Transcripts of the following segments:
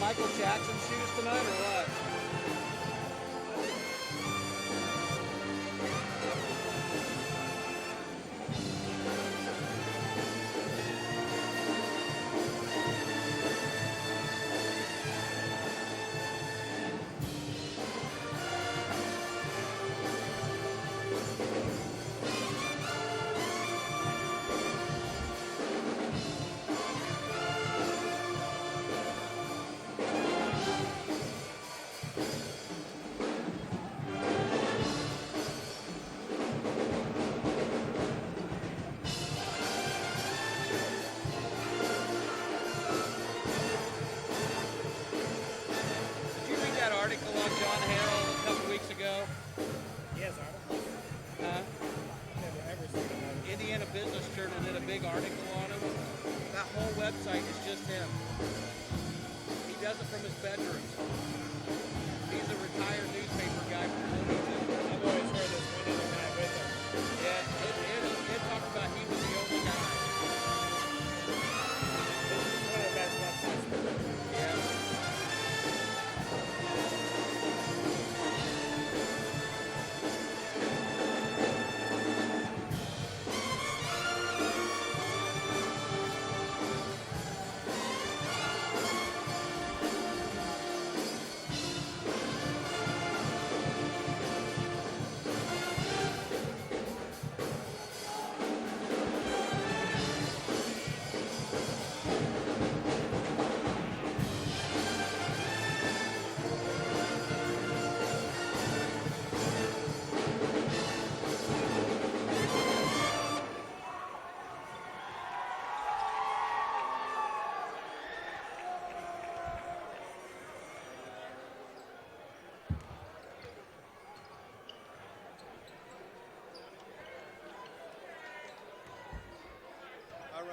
Michael Jackson shoes tonight or what?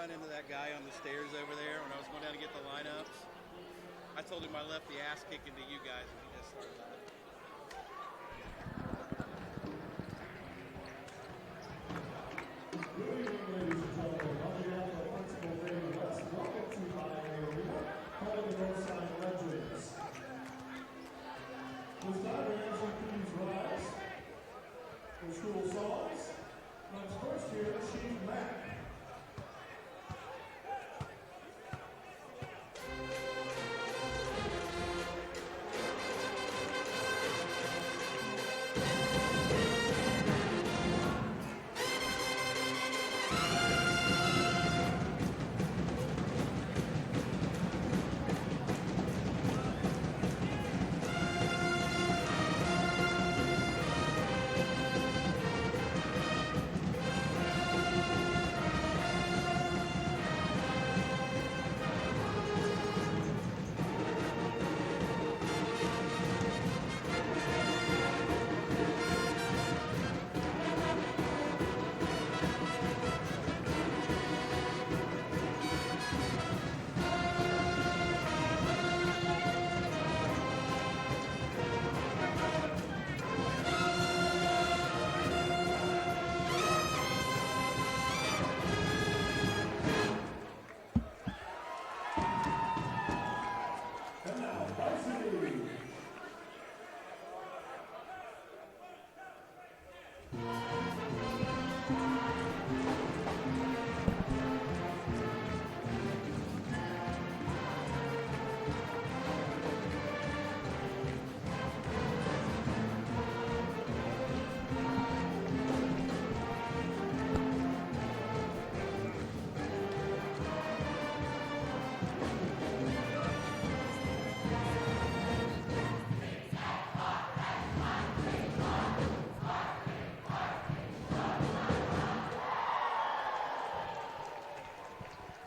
Into that guy on the stairs over there when I was going down to get the lineups. I told him I left the ass kicking to you guys and he just started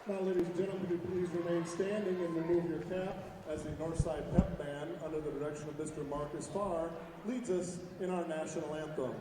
Now, ladies and gentlemen, would you please remain standing and remove your cap as the Northside Pep Band, under the direction of Mr. Marcus Farr, leads us in our national anthem.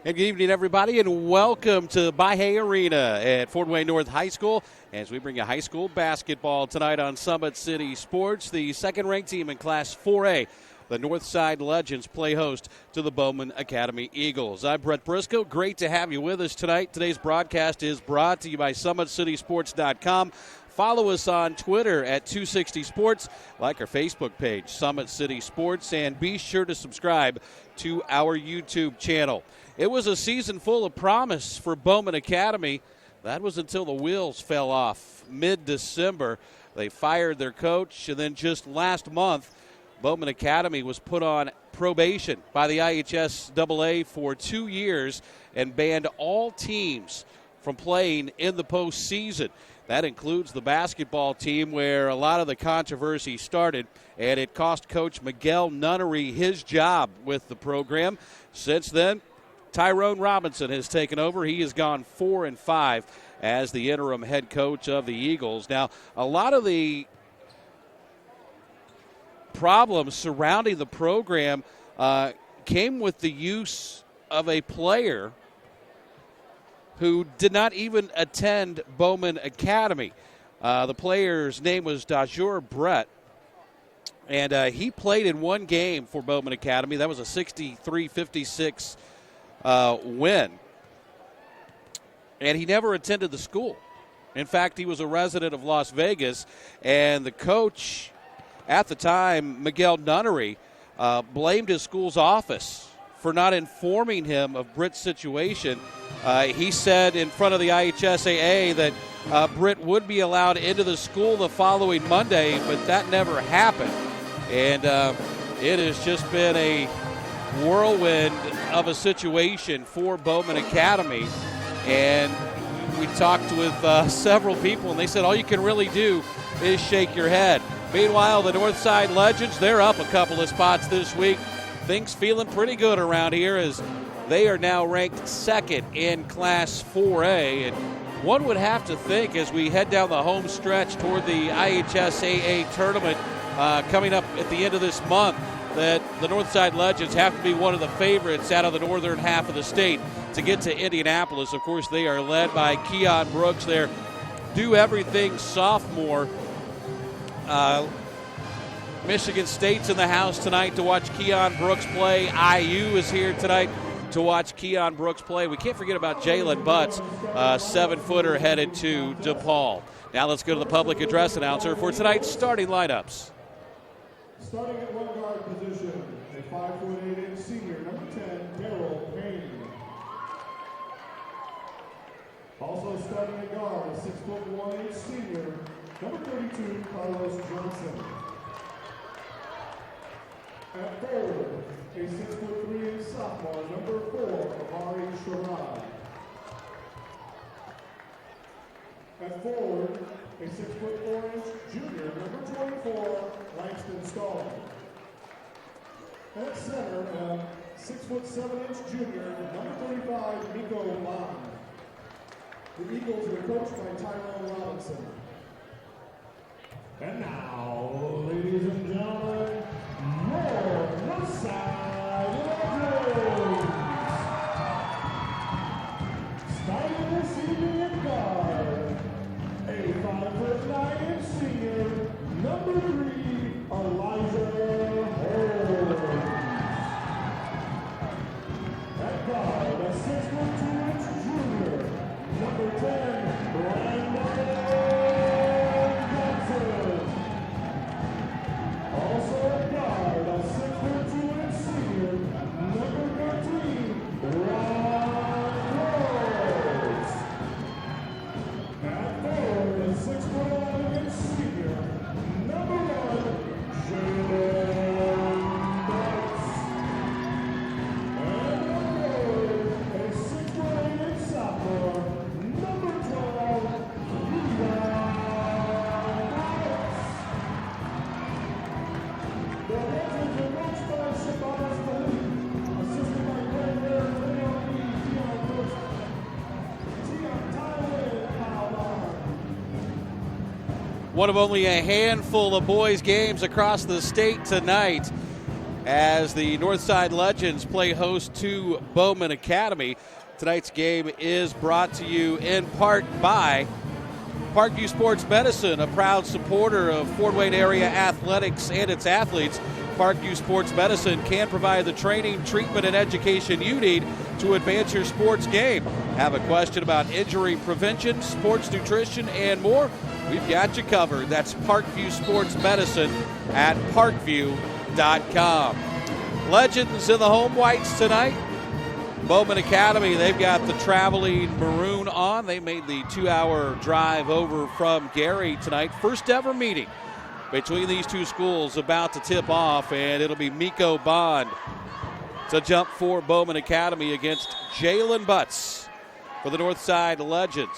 And good evening, everybody, and welcome to Mahoney Arena at Fort Wayne North High School as we bring you high school basketball tonight on Summit City Sports. The second-ranked team in Class 4A, the Northside Legends, play host to the Bowman Academy Eagles. I'm Brett Briscoe. Great to have you with us tonight. Today's broadcast is brought to you by SummitCitySports.com. Follow us on Twitter at 260sports, like our Facebook page, Summit City Sports, and be sure to subscribe to our YouTube channel. It was a season full of promise for Bowman Academy. That was until the wheels fell off mid-December. They fired their coach, and then just last month, Bowman Academy was put on probation by the IHSAA for 2 years and banned all teams from playing in the postseason. That includes the basketball team, where a lot of the controversy started, and it cost Coach Miguel Nunnery his job with the program. Since then, Tyrone Robinson has taken over. He has gone 4-5 as the interim head coach of the Eagles. Now, a lot of the problems surrounding the program came with the use of a player who did not even attend Bowman Academy. The player's name was Dajur Brett, and he played in one game for Bowman Academy. That was a 63-56 win, and he never attended the school. In fact, he was a resident of Las Vegas, and the coach at the time, Miguel Nunnery, blamed his school's office for not informing him of Britt's situation. He said in front of the IHSAA that Britt would be allowed into the school the following Monday, but that never happened. And it has just been a whirlwind of a situation for Bowman Academy. And we talked with several people, and they said all you can really do is shake your head. Meanwhile, the Northside Legends, they're up a couple of spots this week. Things feeling pretty good around here as they are now ranked second in Class 4A. And one would have to think, as we head down the home stretch toward the IHSAA tournament coming up at the end of this month, that the Northside Legends have to be one of the favorites out of the northern half of the state to get to Indianapolis. Of course, they are led by Keon Brooks, their do-everything sophomore. Michigan State's in the house tonight to watch Keon Brooks play. IU is here tonight to watch Keon Brooks play. We can't forget about Jalen Butts, 7-footer headed to DePaul. Now let's go to the public address announcer for tonight's starting lineups. Starting at one guard position, a 5'8" senior, number 10, Darryl Payne. Also starting at guard, a 6'1" senior, number 32, Carlos Johnson. At forward, a 6'3" sophomore, number 4, IHSAA. At forward, a 6'4" junior, number 24, Langston Stahl. At center, a 6'7" junior, number 35, Nico Bond. The Eagles are coached by Tyrone Robinson. And now, ladies and gentlemen, your Northside Legends. Starting this evening at guard, a 5'9" senior, number 3, Elijah Holmes. At guard, a 6'2" junior, number 10, Brandon Johnson. Also at guard, a 6'2" senior, number 13, Ron Rhodes. At forward, a 6'11" senior, number 1, Jalen Butts. And at forward, a 6'8" sophomore, number 12, Leon Butts. The Legends are coached by Shabazz Khalid, assisted by Greg Rare, Leon Lee, Keon Brooks, Tion Tyler, and Kyle Barr. One of only a handful of boys' games across the state tonight as the Northside Legends play host to Bowman Academy. Tonight's game is brought to you in part by Parkview Sports Medicine, a proud supporter of Fort Wayne area athletics and its athletes. Parkview Sports Medicine can provide the training, treatment, and education you need to advance your sports game. Have a question about injury prevention, sports nutrition, and more? We've got you covered. That's Parkview Sports Medicine at parkview.com. Legends in the home whites tonight. Bowman Academy, they've got the traveling maroon on. They made the 2-hour drive over from Gary tonight. First ever meeting between these two schools about to tip off, and it'll be Miko Bond to jump for Bowman Academy against Jalen Butts for the Northside Legends.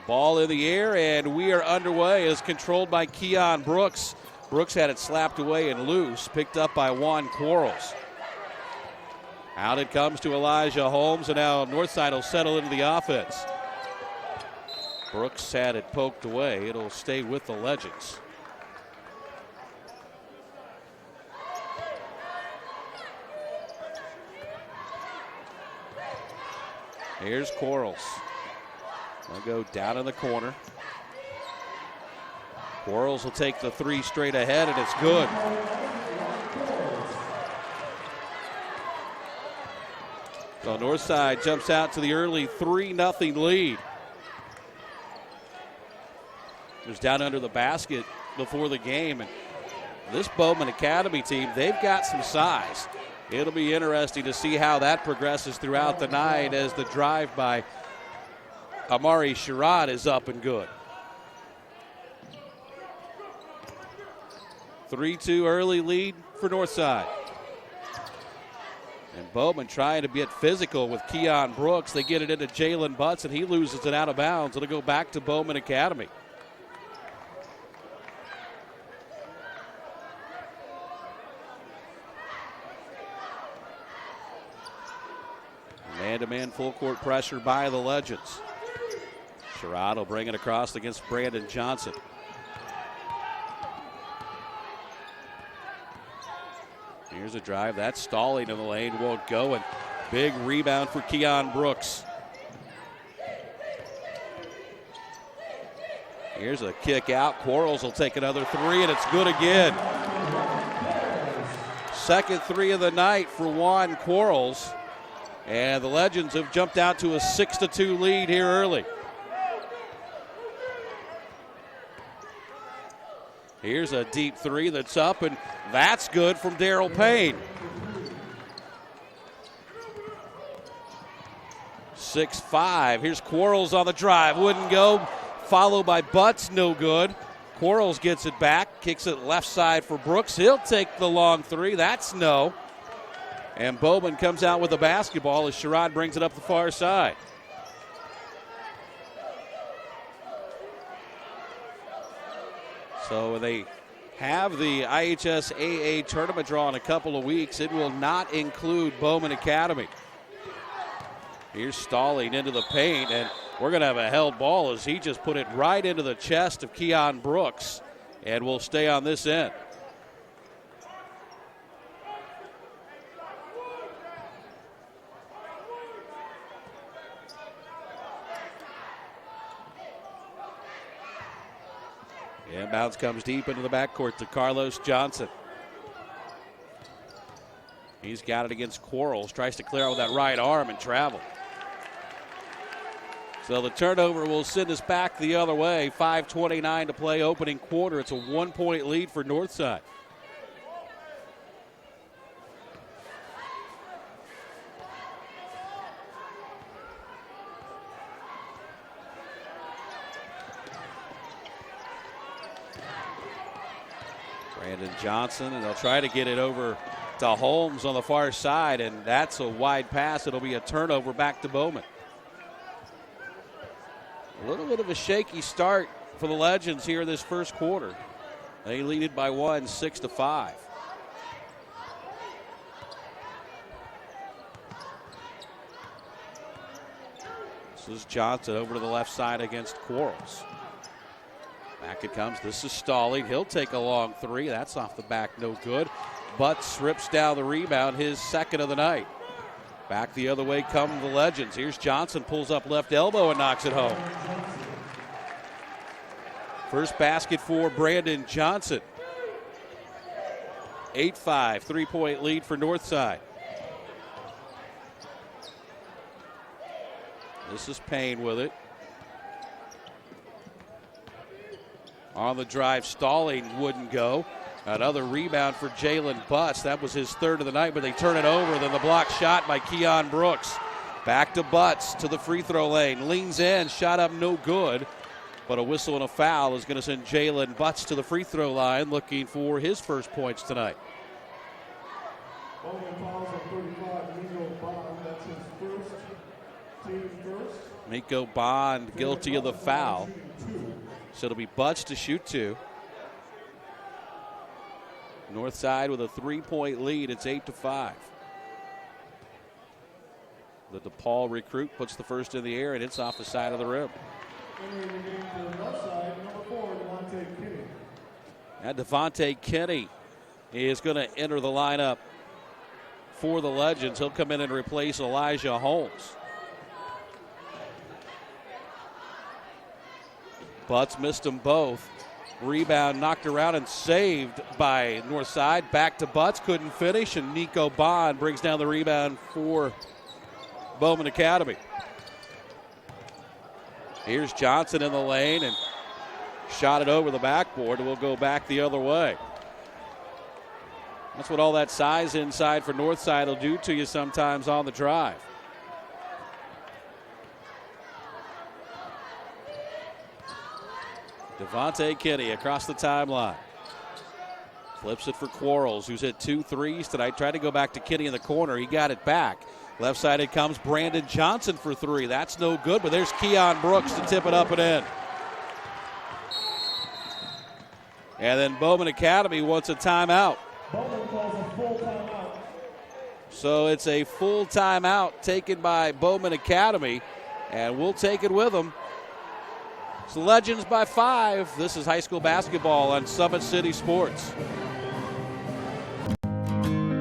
Ball in the air, and we are underway as controlled by Keon Brooks. Brooks had it slapped away and loose, picked up by Juan Quarles. Out it comes to Elijah Holmes, and now Northside will settle into the offense. Brooks had it poked away. It'll stay with the Legends. Here's Quarles. They'll go down in the corner. Quarles will take the three straight ahead, and it's good. So Northside jumps out to the early 3-0 lead. It was down under the basket before the game. And this Bowman Academy team, they've got some size. It'll be interesting to see how that progresses throughout the night as the drive by Amari Sherrod is up and good. 3-2 early lead for Northside. And Bowman trying to get physical with Keon Brooks. They get it into Jalen Butts, and he loses it out of bounds. It'll go back to Bowman Academy. Man-to-man full court pressure by the Legends. Sherrod will bring it across against Brandon Johnson. Here's a drive. That's stalling in the lane. Won't go. And big rebound for Keon Brooks. Here's a kick out. Quarles will take another three, and it's good again. Second three of the night for Juan Quarles. And the Legends have jumped out to a 6-2 lead here early. Here's a deep three that's up, and that's good from Daryl Payne. 6-5. Here's Quarles on the drive. Wouldn't go. Followed by Butts. No good. Quarles gets it back. Kicks it left side for Brooks. He'll take the long three. That's no. And Bowman comes out with the basketball as Sherrod brings it up the far side. So they have the IHSAA tournament draw in a couple of weeks. It will not include Bowman Academy. Here's Stalling into the paint, and we're going to have a held ball as he just put it right into the chest of Keon Brooks, and will stay on this end. Inbounds comes deep into the backcourt to Carlos Johnson. He's got it against Quarles. Tries to clear out with that right arm and travel. So the turnover will send us back the other way. 5:29 to play opening quarter. It's a 1-point lead for Northside. Brandon Johnson, and they'll try to get it over to Holmes on the far side, and that's a wide pass. It'll be a turnover back to Bowman. A little bit of a shaky start for the Legends here this first quarter. They lead it by one, 6-5. This is Johnson over to the left side against Quarles. Back it comes. This is Stalling. He'll take a long three. That's off the back, no good. Butts rips down the rebound, his second of the night. Back the other way come the Legends. Here's Johnson, pulls up left elbow and knocks it home. First basket for Brandon Johnson. 8-5, three-point lead for Northside. This is Payne with it. On the drive, Stalling wouldn't go. Another rebound for Jalen Butts. That was his third of the night, but they turn it over. Then the block shot by Keon Brooks. Back to Butts to the free throw lane. Leans in, shot up no good. But a whistle and a foul is going to send Jalen Butts to the free throw line, looking for his first points tonight. Bowman fouls on 35, Miko Bond. That's his first, team first. Miko Bond guilty of the foul. So it'll be Butts to shoot two. Northside with a 3-point lead. It's 8-5. The DePaul recruit puts the first in the air, and it's off the side of the rim. Entering the game for the north side, number 4, Devontae Kinney. And Devontae Kinney is going to enter the lineup for the Legends. He'll come in and replace Elijah Holmes. Butts missed them both. Rebound knocked around and saved by Northside. Back to Butts, couldn't finish, and Nico Bond brings down the rebound for Bowman Academy. Here's Johnson in the lane and shot it over the backboard. We'll go back the other way. That's what all that size inside for Northside will do to you sometimes on the drive. Devontae Kinney across the timeline. Flips it for Quarles, who's hit 2 threes tonight. Tried to go back to Kinney in the corner. He got it back. Left side it comes. Brandon Johnson for 3. That's no good, but there's Keon Brooks to tip it up and in. And then Bowman Academy wants a timeout. Bowman calls a full timeout. So it's a full timeout taken by Bowman Academy, and we'll take it with them. It's the Legends by 5. This is high school basketball on Summit City Sports.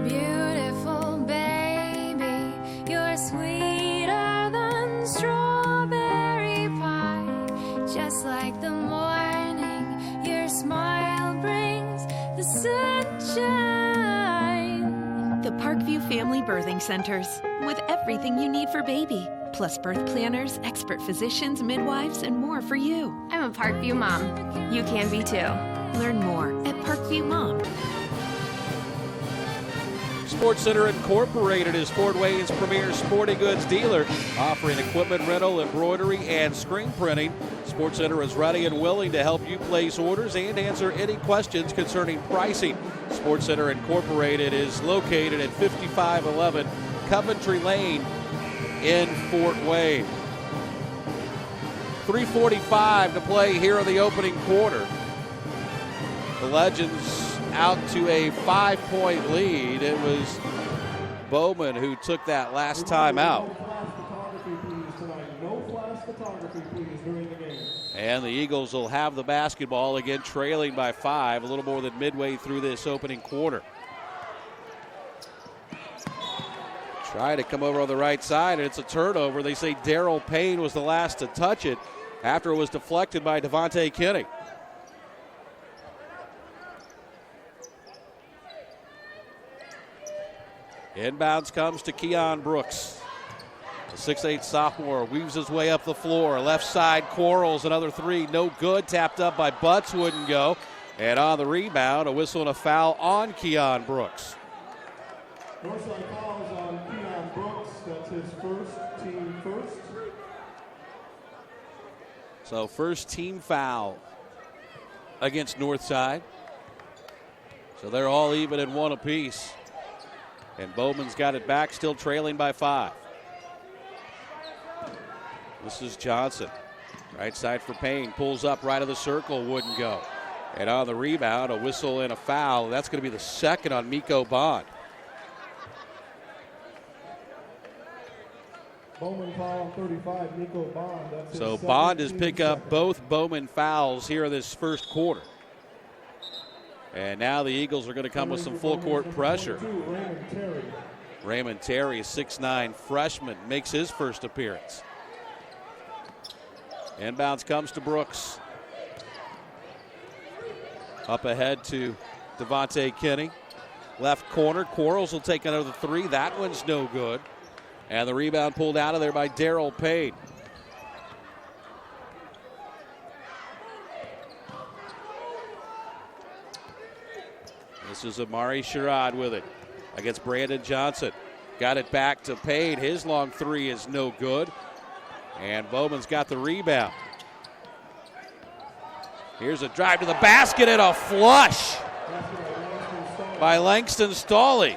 Beautiful baby, you're sweeter than strawberry pie. Just like the morning, your smile brings the sunshine. The Parkview Family Birthing Centers, with everything you need for baby, plus birth planners, expert physicians, midwives, and more for you. I'm a Parkview mom. You can be too. Learn more at Parkview Mom. Sports Center Incorporated is Fort Wayne's premier sporting goods dealer, offering equipment rental, embroidery, and screen printing. Sports Center is ready and willing to help you place orders and answer any questions concerning pricing. Sports Center Incorporated is located at 5511 Coventry Lane in Fort Wayne. 3:45 to play here in the opening quarter. The Legends out to a 5-point lead. It was Bowman who took that last time out. No flash photography, please, during the game. And the Eagles will have the basketball again, trailing by 5, a little more than midway through this opening quarter. Try to come over on the right side, and it's a turnover. They say Daryl Payne was the last to touch it after it was deflected by Devontae Kinney. Inbounds comes to Keon Brooks. The 6'8 sophomore weaves his way up the floor. Left side, Quarles, another 3, no good. Tapped up by Butts, wouldn't go. And on the rebound, a whistle and a foul on Keon Brooks. Northside fouls on Keon Brooks. That's his first, team first. So first team foul against Northside. So they're all even in 1 apiece. And Bowman's got it back, still trailing by 5. This is Johnson. Right side for Payne. Pulls up right of the circle, wouldn't go. And on the rebound, a whistle and a foul. That's going to be the second on Miko Bond. Bowman foul on 35, Nico Bond. That's his So second, Bond has team picked up second. both Bowman fouls here in this first quarter. And now the Eagles are going to come with some full court pressure. 22, Raymond Terry. Raymond Terry, a 6'9 freshman, makes his first appearance. Inbounds comes to Brooks. Up ahead to Devontae Kinney. Left corner, Quarles will take another three. That one's no good. And the rebound pulled out of there by Darryl Payne. This is Amari Sherrod with it against Brandon Johnson. Got it back to Payne. His long three is no good. And Bowman's got the rebound. Here's a drive to the basket and a flush by Langston Stawley.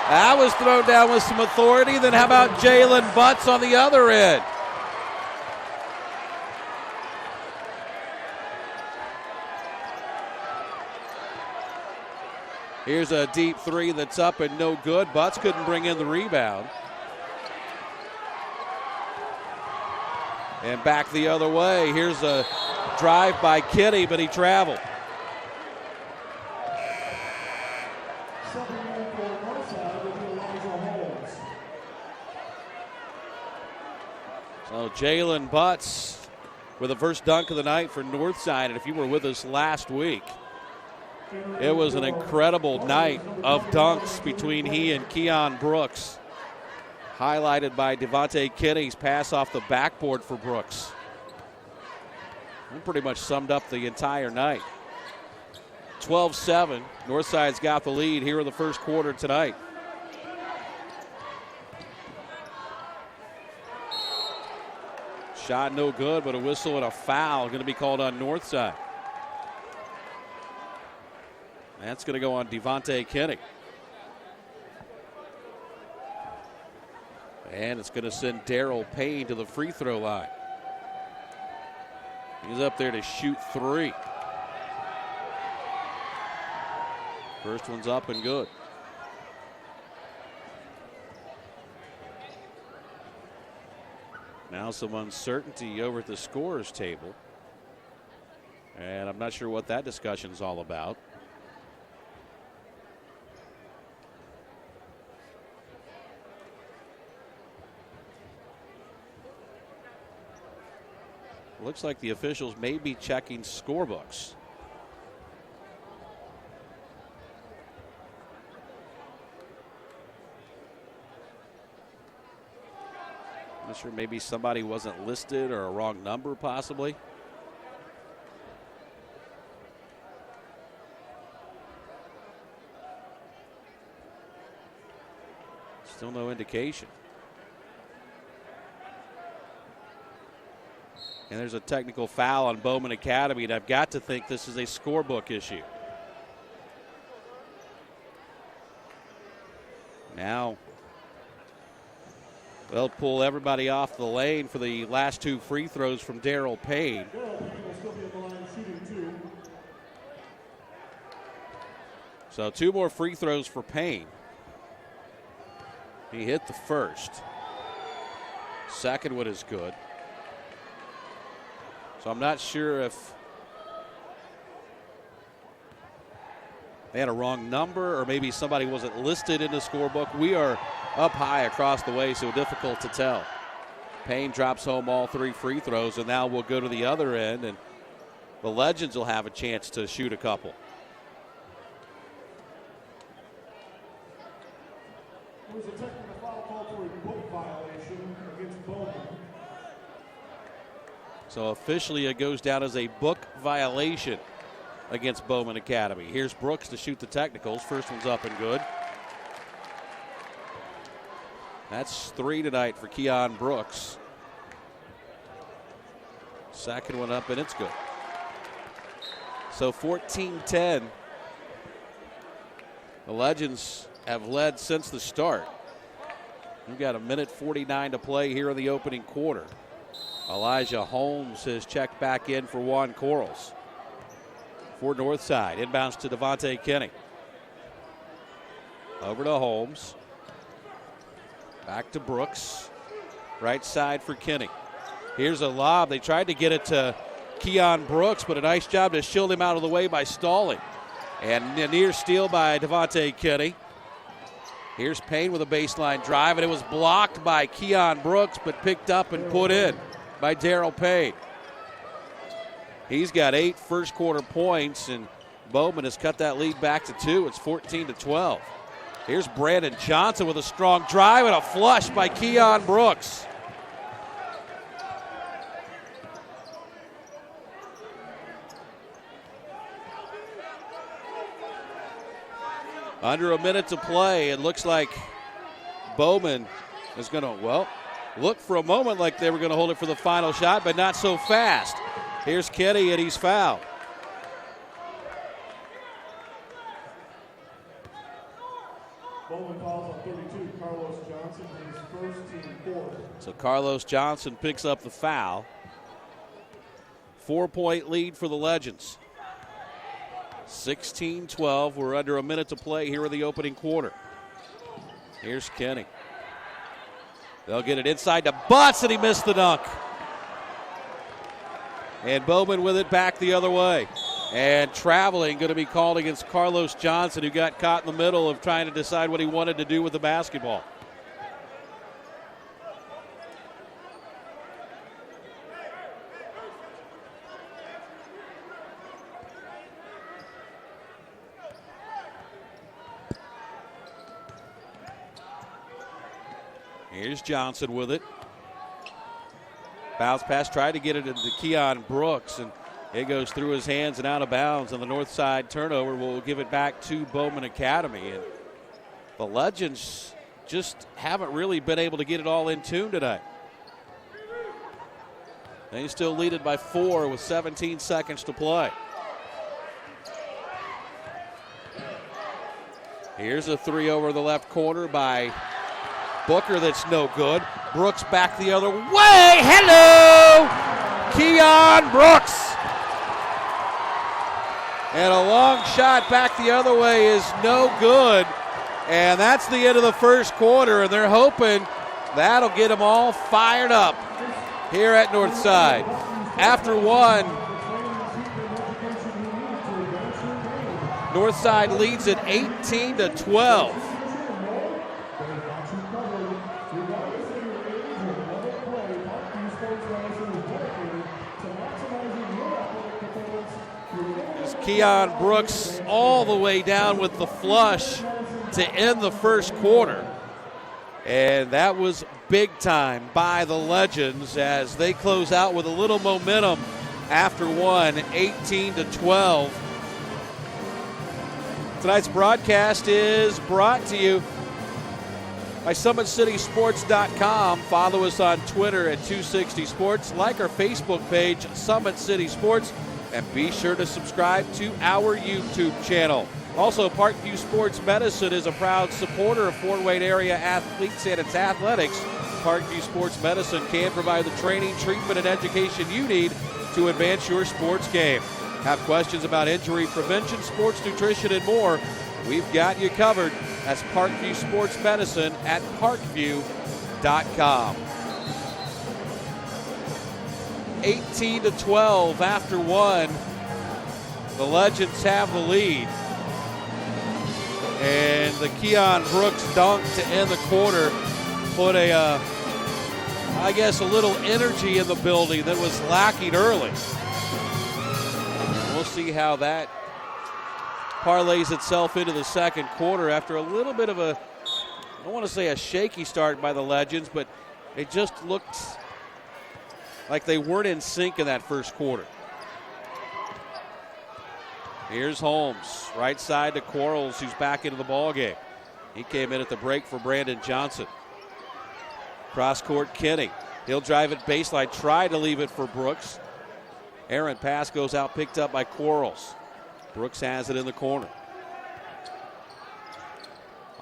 That was thrown down with some authority. Then how about Jalen Butts on the other end? Here's a deep three that's up and no good. Butts couldn't bring in the rebound. And back the other way. Here's a drive by Kitty, but he traveled. So Jalen Butts with the first dunk of the night for Northside. And if you were with us last week, it was an incredible night of dunks between he and Keon Brooks, highlighted by Devontae Kinney's pass off the backboard for Brooks. It pretty much summed up the entire night. 12-7, Northside's got the lead here in the first quarter tonight. Shot no good, but a whistle and a foul going to be called on Northside. That's going to go on Devontae Kinney. And it's going to send Darryl Payne to the free throw line. He's up there to shoot three. First one's up and good. Now some uncertainty over at the scorer's table. And I'm not sure what that discussion's all about. Looks like the officials may be checking scorebooks. Not sure, maybe somebody wasn't listed or a wrong number possibly. Still no indication. And there's a technical foul on Bowman Academy, and I've got to think this is a scorebook issue. Now they'll pull everybody off the lane for the last two free throws from Darryl Payne. So two more free throws for Payne. He hit the first. Second one is good. So I'm not sure if they had a wrong number or maybe somebody wasn't listed in the scorebook. We are up high across the way, so difficult to tell. Payne drops home all three free throws, and now we'll go to the other end, and the Legends will have a chance to shoot a couple. There was a technical foul call for a book violation against Bowman. So officially it goes down as a book violation against Bowman Academy. Here's Brooks to shoot the technicals. First one's up and good. That's three tonight for Keon Brooks. Second one up and it's good. So 14-10. The Legends have led since the start. We've got 1:49 to play here in the opening quarter. Elijah Holmes has checked back in for Juan Quarles. for Northside. Inbounds to Devontae Kinney. Over to Holmes. Back to Brooks. Right side for Kinney. Here's a lob. They tried to get it to Keon Brooks, but a nice job to shield him out of the way by stalling. And a near steal by Devontae Kinney. Here's Payne with a baseline drive, and it was blocked by Keon Brooks, but picked up and put in by Darryl Payne. He's got 8 first quarter points, and Bowman has cut that lead back to 2. It's 14-12. Here's Brandon Johnson with a strong drive and a flush by Keon Brooks. Under a minute to play. It looks like Bowman is going to, look for a moment like they were going to hold it for the final shot, but not so fast. Here's Kenny, and he's fouled. Bowman calls on 32, Carlos Johnson, his first team fourth. So Carlos Johnson picks up the foul. 4-point lead for the Legends. 16-12. We're under a minute to play here in the opening quarter. Here's Kenny. They'll get it inside to Butts, and he missed the dunk. And Bowman with it back the other way. And traveling going to be called against Carlos Johnson, who got caught in the middle of trying to decide what he wanted to do with the basketball. Here's Johnson with it. Bounce pass, tried to get it into Keon Brooks, and it goes through his hands and out of bounds. And the north side turnover will give it back to Bowman Academy. And the Legends just haven't really been able to get it all in tune tonight. They still lead it by 4 with 17 seconds to play. Here's a 3 over the left corner by Booker that's no good. Brooks back the other way. Hello, Keon Brooks. And a long shot back the other way is no good. And that's the end of the first quarter, and they're hoping that'll get them all fired up here at Northside. After one, Northside leads at 18-12. Keon Brooks all the way down with the flush to end the first quarter. And that was big time by the Legends as they close out with a little momentum after one, 18-12. Tonight's broadcast is brought to you by SummitCitySports.com. Follow us on Twitter at 260 Sports. Like our Facebook page, Summit City Sports. And be sure to subscribe to our YouTube channel. Also, Parkview Sports Medicine is a proud supporter of Fort Wayne area athletes and its athletics. Parkview Sports Medicine can provide the training, treatment, and education you need to advance your sports game. Have questions about injury prevention, sports nutrition, and more? We've got you covered. That's Parkview Sports Medicine at parkview.com. 18-12 after one. The Legends have the lead. And the Keon Brooks dunk to end the quarter put a little energy in the building that was lacking early. We'll see how that parlays itself into the second quarter after a little bit of I don't want to say a shaky start by the Legends, but it just looked like they weren't in sync in that first quarter. Here's Holmes, right side to Quarles, who's back into the ball game. He came in at the break for Brandon Johnson. Cross court, Kenny. He'll drive it baseline, try to leave it for Brooks. Errant pass goes out, picked up by Quarles. Brooks has it in the corner.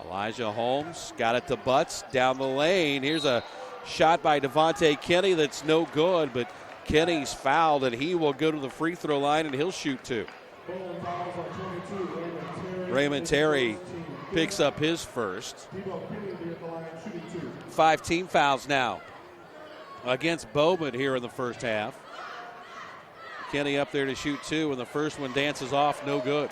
Elijah Holmes got it to Butts down the lane. Here's a shot by Devontae Kinney that's no good, but Kinney's fouled, and he will go to the free throw line, and he'll shoot 2. Bowman fouls on 22. Raymond Terry picks up his first. Debo Kennedy at the line, shooting 2. 5 team fouls now against Bowman here in the first half. Kenny up there to shoot 2, and the first one dances off, no good.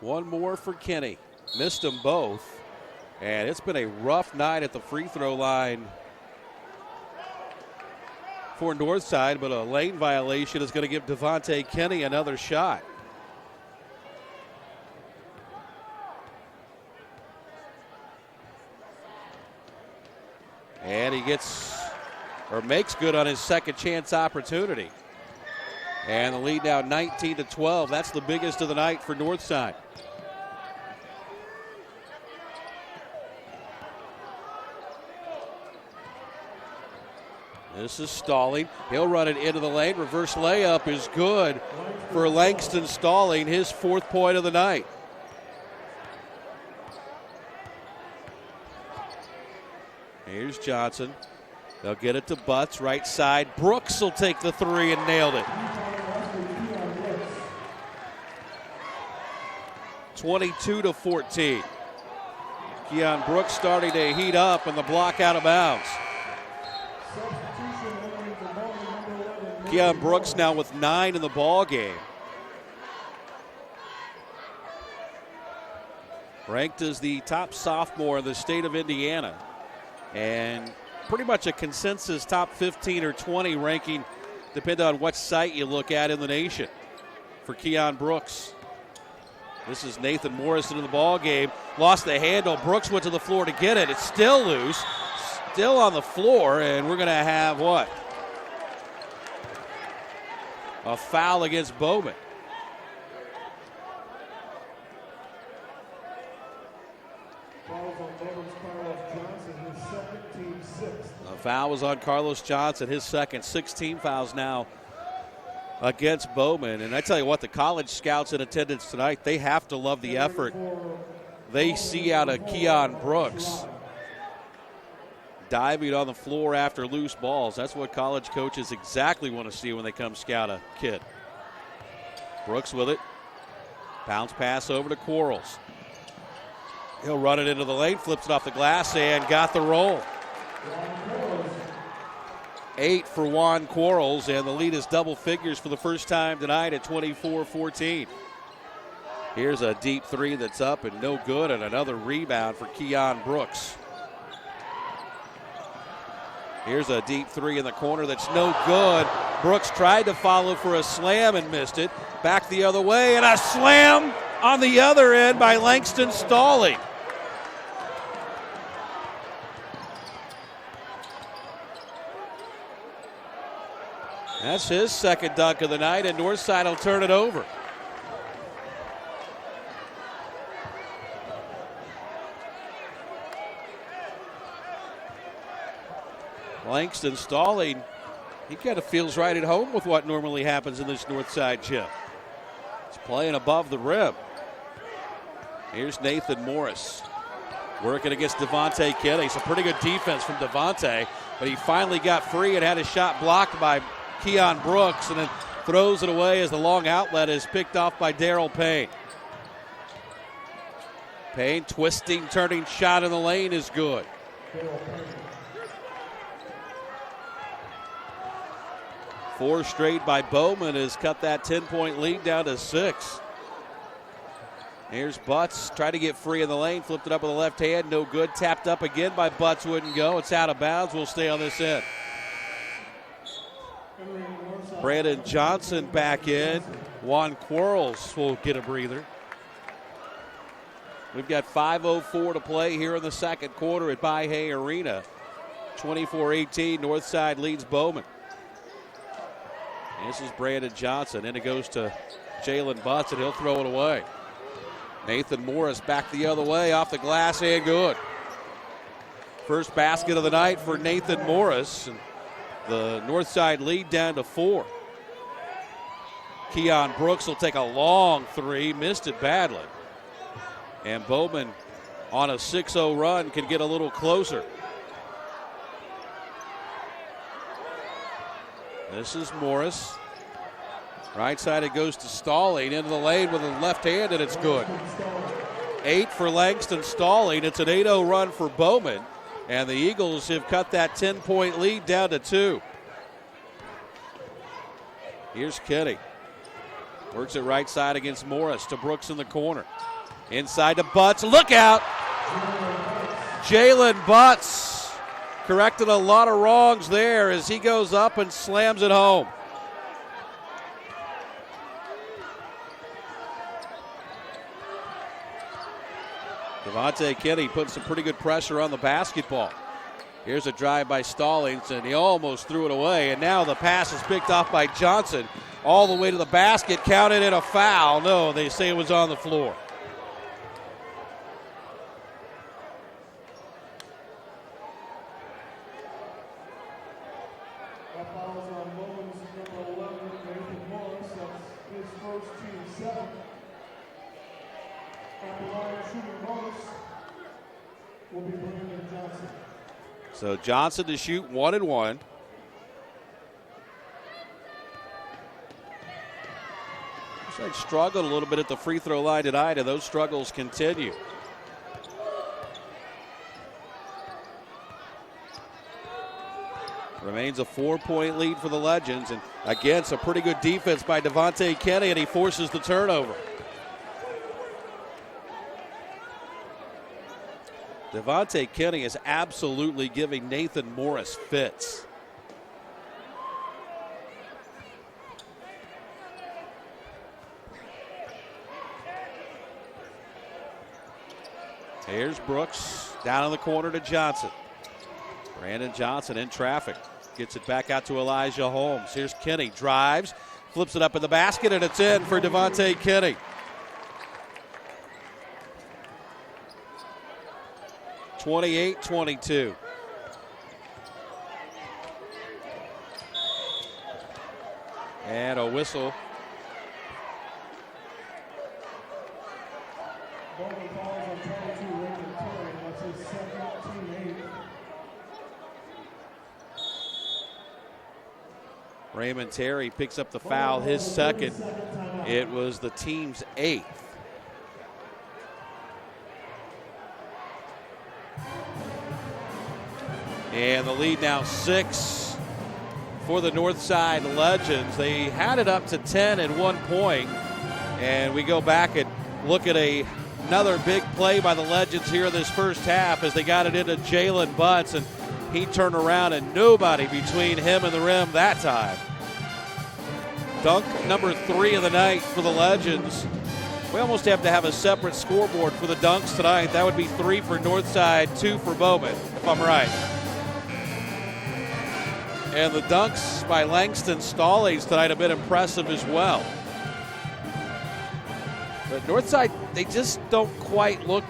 One more for Kenny. Missed them both. And it's been a rough night at the free throw line for Northside, but a lane violation is going to give Devontae Kenny another shot. And he makes good on his second chance opportunity. And the lead now 19-12. That's the biggest of the night for Northside. This is Stalling. He'll run it into the lane. Reverse layup is good for Langston Stalling, his 4th point of the night. Here's Johnson. They'll get it to Butts, right side. Brooks will take the 3 and nailed it. 22-14. Keon Brooks starting to heat up, and the block out of bounds. Keon Brooks now with 9 in the ball game. Ranked as the top sophomore in the state of Indiana. And pretty much a consensus top 15 or 20 ranking, depending on what site you look at in the nation, for Keon Brooks. This is Nathan Morrison in the ball game. Lost the handle. Brooks went to the floor to get it. It's still loose. Still on the floor, and we're going to have what? A foul against Bowman. A foul was on Carlos Johnson, his second. 16 fouls now against Bowman. And I tell you what, the college scouts in attendance tonight, they have to love the effort they see out of Keon Brooks. Diving on the floor after loose balls. That's what college coaches exactly want to see when they come scout a kid. Brooks with it. Bounce pass over to Quarles. He'll run it into the lane, flips it off the glass, and got the roll. 8 for Juan Quarles, and the lead is double figures for the first time tonight at 24-14. Here's a deep 3 that's up and no good, and another rebound for Keon Brooks. Here's a deep 3 in the corner that's no good. Brooks tried to follow for a slam and missed it. Back the other way, and a slam on the other end by Langston Stalling. That's his second dunk of the night, and Northside will turn it over. Langston Stalling, he kind of feels right at home with what normally happens in this Northside gym. He's playing above the rim. Here's Nathan Morris working against Devontae Kenny. Some pretty good defense from Devontae, but he finally got free and had his shot blocked by Keon Brooks, and then throws it away as the long outlet is picked off by Darrell Payne. Payne twisting, turning shot in the lane is good. 4 straight by Bowman has cut that 10-point lead down to 6. Here's Butts, tried to get free in the lane, flipped it up with the left hand, no good. Tapped up again by Butts, wouldn't go. It's out of bounds, will stay on this end. Brandon Johnson back in. Juan Quarles will get a breather. We've got 5:04 to play here in the second quarter at By-Hay Arena. 24-18, Northside leads Bowman. This is Brandon Johnson, and it goes to Jalen Butts, and he'll throw it away. Nathan Morris back the other way, off the glass, and good. First basket of the night for Nathan Morris, and the Northside lead down to 4. Keon Brooks will take a long 3, missed it badly. And Bowman on a 6-0 run can get a little closer. This is Morris. Right side it goes to Stalling into the lane with a left hand, and it's good. 8 for Langston Stalling. It's an 8-0 run for Bowman. And the Eagles have cut that 10-point lead down to 2. Here's Kenny. Works it right side against Morris to Brooks in the corner. Inside to Butts. Look out! Jalen Butts corrected a lot of wrongs there as he goes up and slams it home. Devontae Kenny putting some pretty good pressure on the basketball. Here's a drive by Stallings, and he almost threw it away. And now the pass is picked off by Johnson all the way to the basket. Counted in a foul. No, they say it was on the floor. That foul is on Bowman's number 11, Nathan Morris. That's his first team 7. At the line shooting Morris will be Brandon Johnson. So Johnson to shoot 1-1. Looks like struggled a little bit at the free throw line tonight, and those struggles continue. Remains a 4-point lead for the Legends, and again, some pretty good defense by Devontae Kenny, and he forces the turnover. Devontae Kenny is absolutely giving Nathan Morris fits. Here's Brooks down in the corner to Johnson. Brandon Johnson in traffic. Gets it back out to Elijah Holmes. Here's Kenny, drives, flips it up in the basket, and it's in for Devontae Kenny. (28-22). And a whistle. Bowman falls on 22, Raymond Terry. That's his second, team 8. Raymond Terry picks up the foul, his second. It was the team's 8th. And the lead now 6 for the Northside Legends. They had it up to 10 at one point. And we go back and look at another big play by the Legends here in this first half as they got it into Jalen Butts, and he turned around and nobody between him and the rim that time. Dunk number 3 of the night for the Legends. We almost have to have a separate scoreboard for the dunks tonight. That would be 3 for Northside, 2 for Bowman, if I'm right. And the dunks by Langston Stallings tonight have been impressive as well. But Northside, they just don't quite look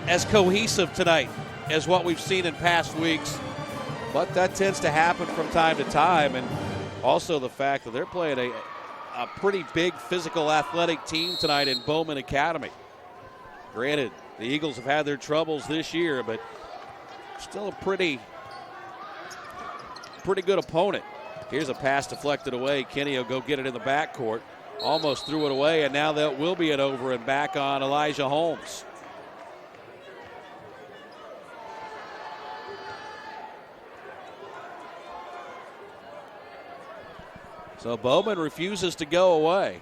as cohesive tonight as what we've seen in past weeks. But that tends to happen from time to time. And also the fact that they're playing a pretty big physical athletic team tonight in Bowman Academy. Granted, the Eagles have had their troubles this year, but still a pretty good opponent. Here's a pass deflected away. Kenny will go get it in the backcourt. Almost threw it away, and now that will be an over and back on Elijah Holmes. So Bowman refuses to go away.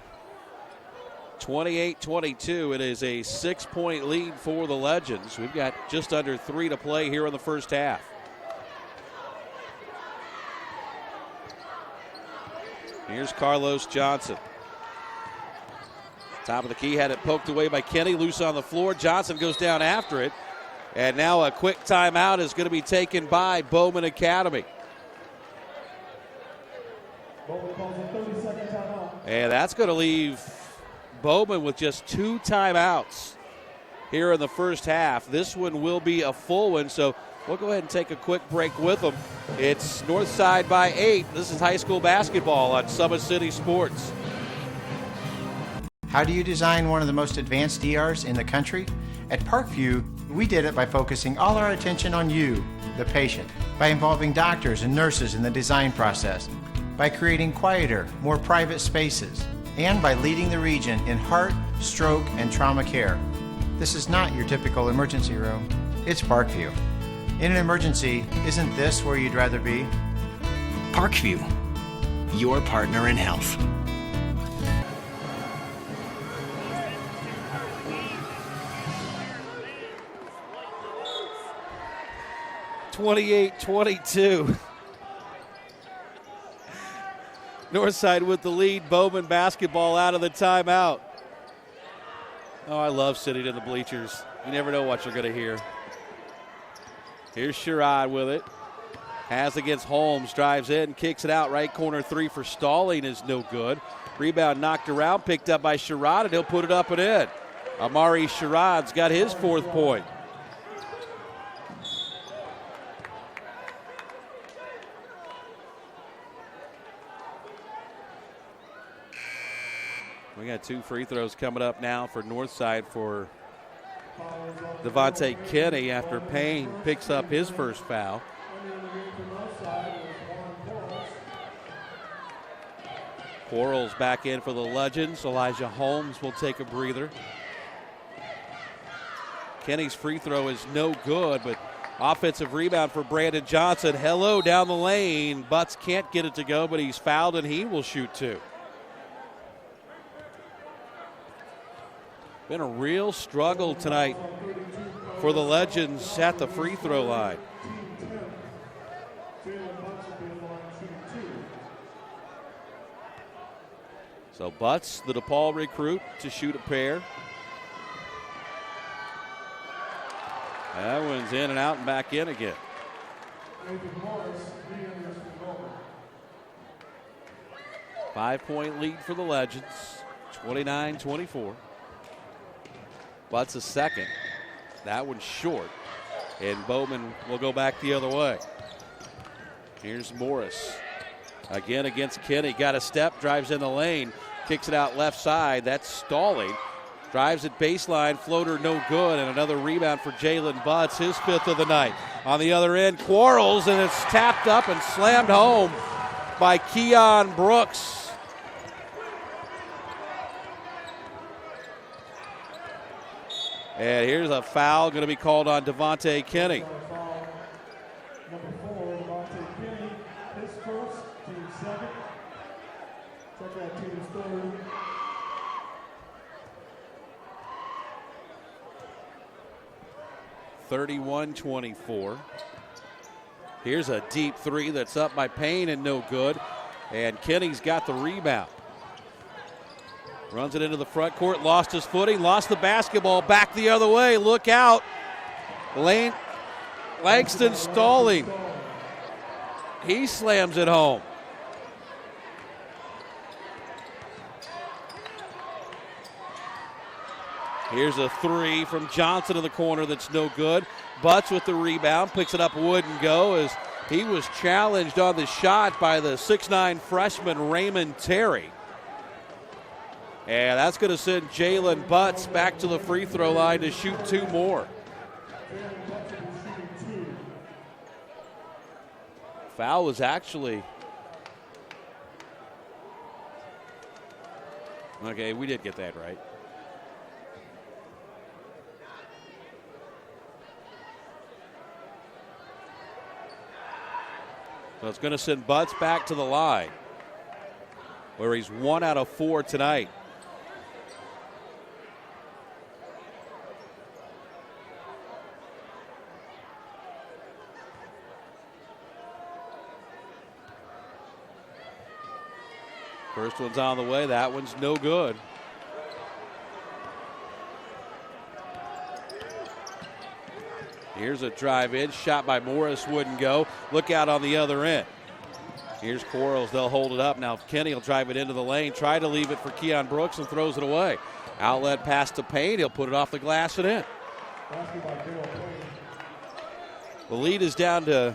28-22. It is a 6-point lead for the Legends. We've got just under 3 to play here in the first half. Here's Carlos Johnson. Top of the key, had it poked away by Kenny, loose on the floor. Johnson goes down after it. And now a quick timeout is going to be taken by Bowman Academy. Bowman calls a 30-second timeout. And that's going to leave Bowman with just 2 timeouts here in the first half. This one will be a full one, so we'll go ahead and take a quick break with them. It's Northside by 8. This is high school basketball on Summit City Sports. How do you design one of the most advanced ERs in the country? At Parkview, we did it by focusing all our attention on you, the patient, by involving doctors and nurses in the design process, by creating quieter, more private spaces, and by leading the region in heart, stroke, and trauma care. This is not your typical emergency room. It's Parkview. In an emergency, isn't this where you'd rather be? Parkview, your partner in health. 28-22. Northside with the lead. Bowman basketball out of the timeout. Oh, I love sitting in the bleachers. You never know what you're going to hear. Here's Sherrod with it. Has against Holmes. Drives in, kicks it out. Right corner three for Stalling is no good. Rebound knocked around, picked up by Sherrod, and he'll put it up and in. Amari Sherrod's got his 4th point. We got 2 free throws coming up now for Northside for Devontae Kinney after Payne picks up his first foul. Quarles back in for the Legends. Elijah Holmes will take a breather. Kinney's free throw is no good, but offensive rebound for Brandon Johnson. Hello down the lane. Butts can't get it to go, but he's fouled and he will shoot 2. Been a real struggle tonight for the Legends at the free throw line. So Butts, the DePaul recruit, to shoot a pair. That one's in and out and back in again. 5-point lead for the Legends, 29-24. Butts a second. That one's short. And Bowman will go back the other way. Here's Morris. Again against Kinney. Got a step, drives in the lane. Kicks it out left side. That's Stalling. Drives at baseline. Floater no good. And another rebound for Jalen Butts. His 5th of the night. On the other end, Quarles. And it's tapped up and slammed home by Keon Brooks. And here's a foul going to be called on Devontae Kinney. Number 4, Devontae Kinney, his first, team 2nd. Check out team's 3rd. (31-24). Here's a deep 3 that's up by Payne and no good. And Kinney's got the rebound. Runs it into the front court, lost his footing, lost the basketball, back the other way. Look out. Langston Stalling. He slams it home. Here's a 3 from Johnson in the corner that's no good. Butts with the rebound, picks it up, wouldn't go as he was challenged on the shot by the 6'9 freshman Raymond Terry. And that's going to send Jalen Butts back to the free throw line to shoot 2 more. Foul was actually... Okay, we did get that right. So it's going to send Butts back to the line, where he's 1 out of 4 tonight. First one's on the way. That one's no good. Here's a drive in. Shot by Morris wouldn't go. Look out on the other end. Here's Quarles. They'll hold it up. Now Kenny will drive it into the lane. Try to leave it for Keon Brooks and throws it away. Outlet pass to Payne. He'll put it off the glass and in. The lead is down to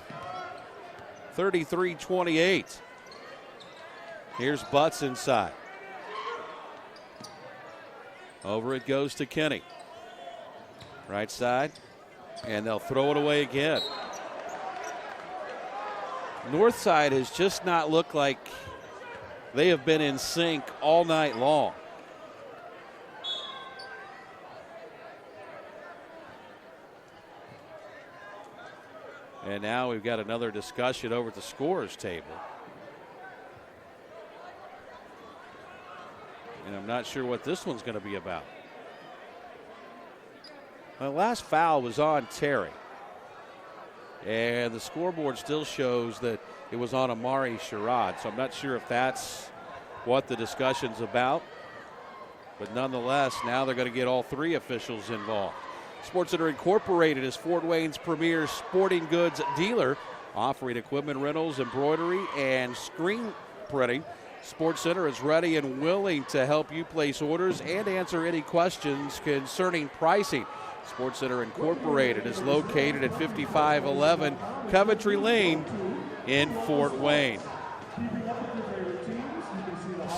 33-28. Here's Butts inside. Over it goes to Kenny. Right side, and they'll throw it away again. North side has just not looked like they have been in sync all night long. And now we've got another discussion over at the scorer's table. And I'm not sure what this one's going to be about. The last foul was on Terry. And the scoreboard still shows that it was on Amari Sherrod. So I'm not sure if that's what the discussion's about. But nonetheless, now they're going to get all three officials involved. SportsCenter Incorporated is Fort Wayne's premier sporting goods dealer, offering equipment rentals, embroidery, and screen printing. SportsCenter is ready and willing to help you place orders and answer any questions concerning pricing. SportsCenter Incorporated is located at 5511 Coventry Lane in Fort Wayne.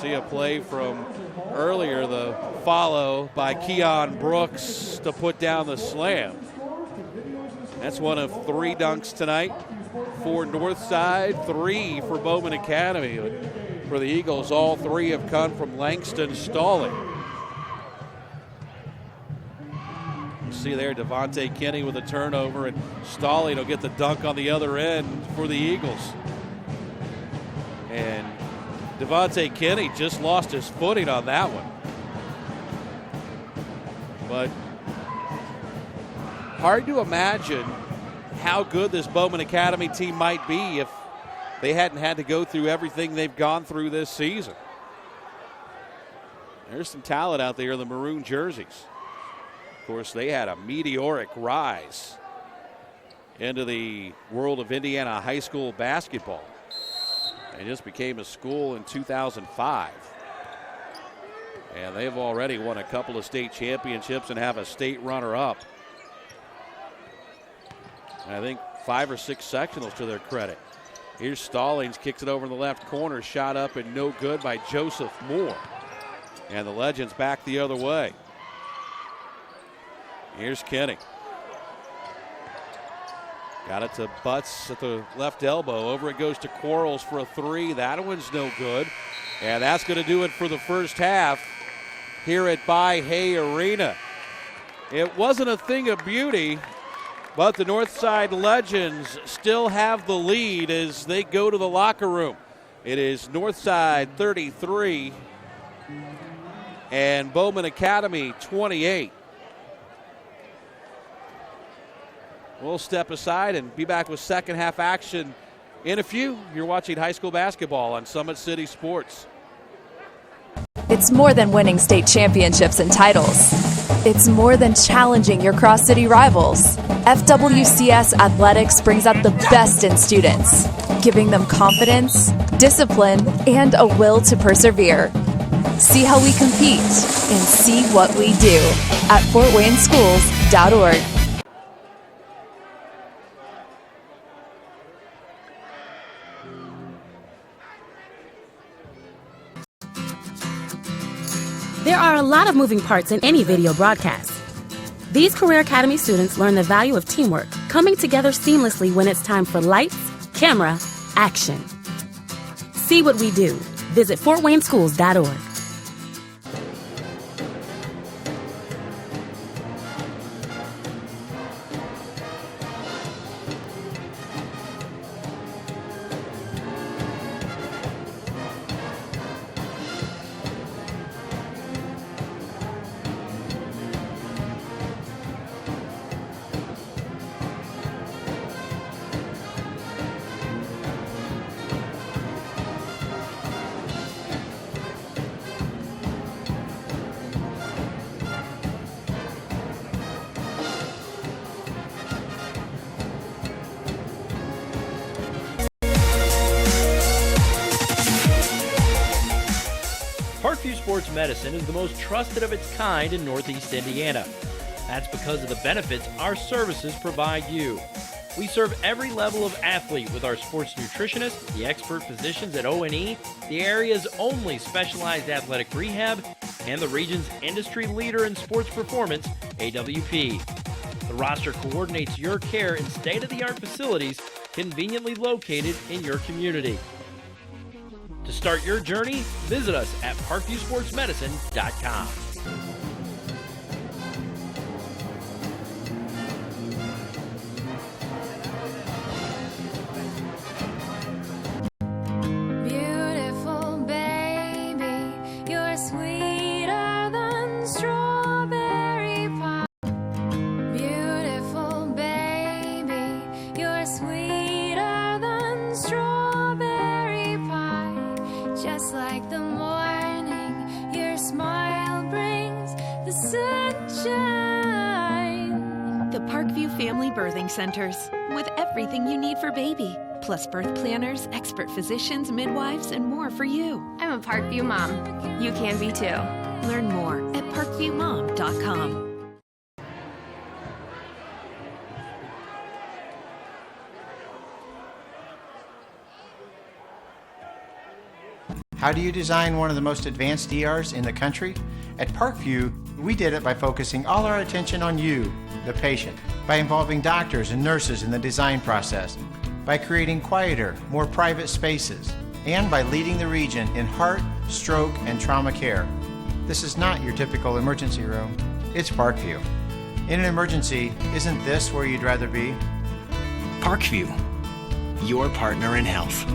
See a play from earlier, the follow by Keon Brooks to put down the slam. That's one of 3 dunks tonight for Northside, 3 for Bowman Academy. But for the Eagles, all 3 have come from Langston Stalling. See there, Devontae Kinney with a turnover, and Stalling will get the dunk on the other end for the Eagles. And Devontae Kinney just lost his footing on that one. But hard to imagine how good this Bowman Academy team might be if they hadn't had to go through everything they've gone through this season. There's some talent out there in the maroon jerseys. Of course, they had a meteoric rise into the world of Indiana high school basketball. They just became a school in 2005. And they've already won a couple of state championships and have a state runner-up. I think 5 or 6 sectionals to their credit. Here's Stallings, kicks it over in the left corner, shot up and no good by Joseph Moore. And the Legends back the other way. Here's Kenny. Got it to Butts at the left elbow. Over it goes to Quarles for a 3. That one's no good. And that's going to do it for the first half here at By Hay Arena. It wasn't a thing of beauty, but the Northside Legends still have the lead as they go to the locker room. It is Northside 33 and Bowman Academy 28. We'll step aside and be back with second half action in a few. You're watching high school basketball on Summit City Sports. It's more than winning state championships and titles. It's more than challenging your cross-city rivals. FWCS Athletics brings out the best in students, giving them confidence, discipline, and a will to persevere. See how we compete and see what we do at fortwayneschools.org. There are a lot of moving parts in any video broadcast. These Career Academy students learn the value of teamwork, coming together seamlessly when it's time for lights, camera, action. See what we do. Visit fortwayneschools.org. Parkview Sports Medicine is the most trusted of its kind in Northeast Indiana. That's because of the benefits our services provide you. We serve every level of athlete with our sports nutritionists, the expert physicians at O&E, the area's only specialized athletic rehab, and the region's industry leader in sports performance, AWP. The roster coordinates your care in state-of-the-art facilities conveniently located in your community. To start your journey, visit us at parkviewsportsmedicine.com. Beautiful baby, you're sweeter than strawberry pie. Beautiful baby, you're sweeter than strawberry pie. Just like the morning, your smile brings the sunshine. The Parkview Family Birthing Centers, with everything you need for baby, plus birth planners, expert physicians, midwives, and more for you. I'm a Parkview mom. You can be too. Learn more at parkviewmom.com. How do you design one of the most advanced ERs in the country? At Parkview, we did it by focusing all our attention on you, the patient, by involving doctors and nurses in the design process, by creating quieter, more private spaces, and by leading the region in heart, stroke, and trauma care. This is not your typical emergency room. It's Parkview. In an emergency, isn't this where you'd rather be? Parkview, your partner in health.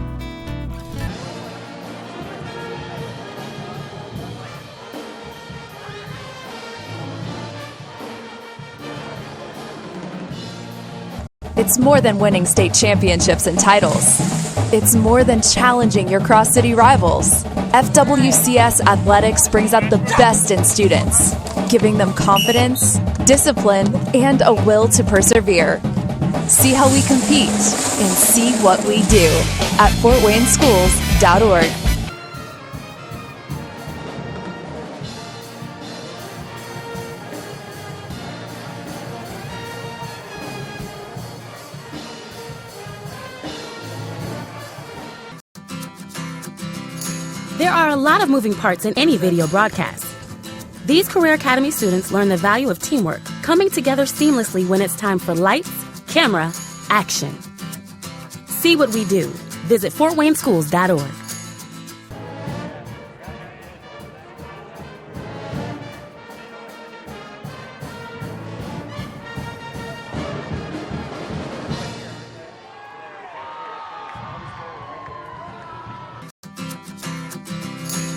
It's more than winning state championships and titles. It's more than challenging your cross-city rivals. FWCS Athletics brings out the best in students, giving them confidence, discipline, and a will to persevere. See how we compete and see what we do at fortwayneschools.org. There are a lot of moving parts in any video broadcast. These Career Academy students learn the value of teamwork, coming together seamlessly when it's time for lights, camera, action. See what we do. Visit fortwayneschools.org.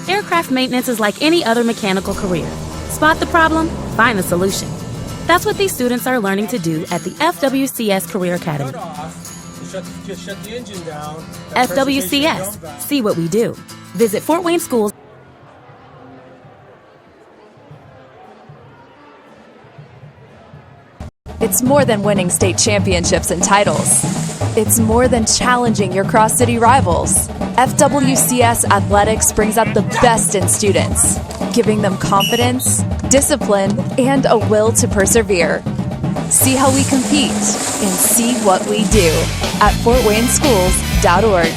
Aircraft maintenance is like any other mechanical career. Spot the problem, find the solution. That's what these students are learning to do at the FWCS Career Academy. Just shut the engine down. FWCS, see what we do. Visit Fort Wayne Schools. It's more than winning state championships and titles. It's more than challenging your cross-city rivals. FWCS Athletics brings out the best in students, giving them confidence, discipline, and a will to persevere. See how we compete and see what we do at fortwayneschools.org.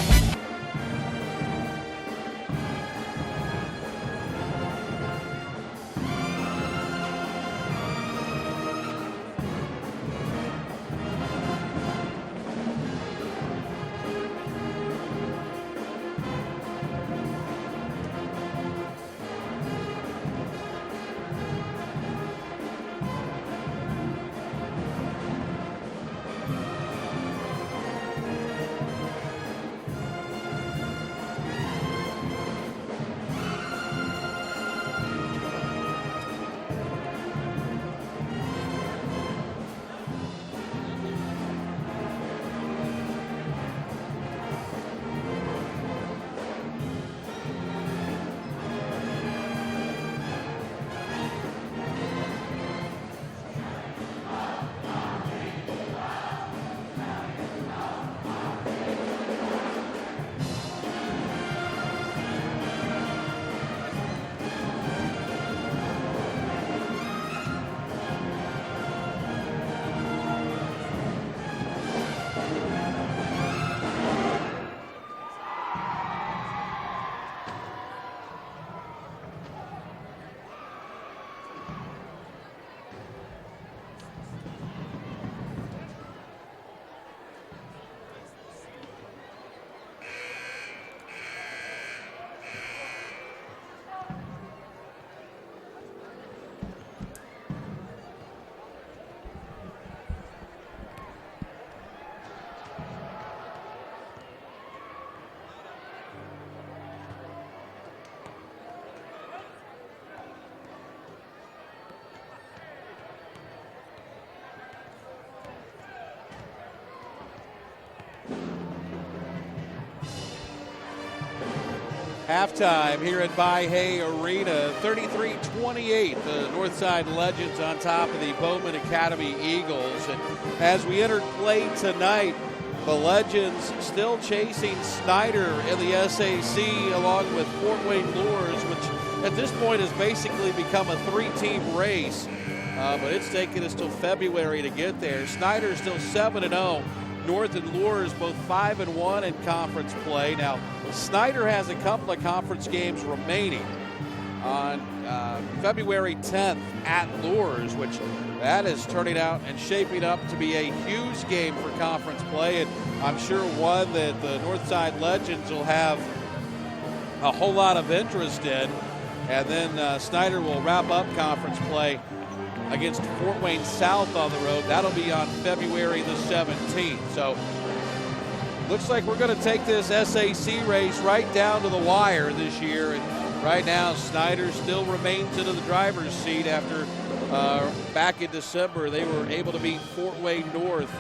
Halftime here at Mahoney Arena, 33-28. The Northside Legends on top of the Bowman Academy Eagles. And as we entered play tonight, the Legends still chasing Snyder in the SAC along with Fort Wayne Lures, which at this point has basically become a three-team race. But it's taken us till February to get there. Snyder's still 7-0. North and Lures both 5-1 in conference play. Now, Snyder has a couple of conference games remaining on February 10th at Lures, which that is turning out and shaping up to be a huge game for conference play, and I'm sure one that the Northside Legends will have a whole lot of interest in. And then Snyder will wrap up conference play against Fort Wayne South on the road. That'll be on February the 17th. So looks like we're going to take this SAC race right down to the wire this year. And right now, Snyder still remains into the driver's seat after back in December they were able to beat Fort Wayne North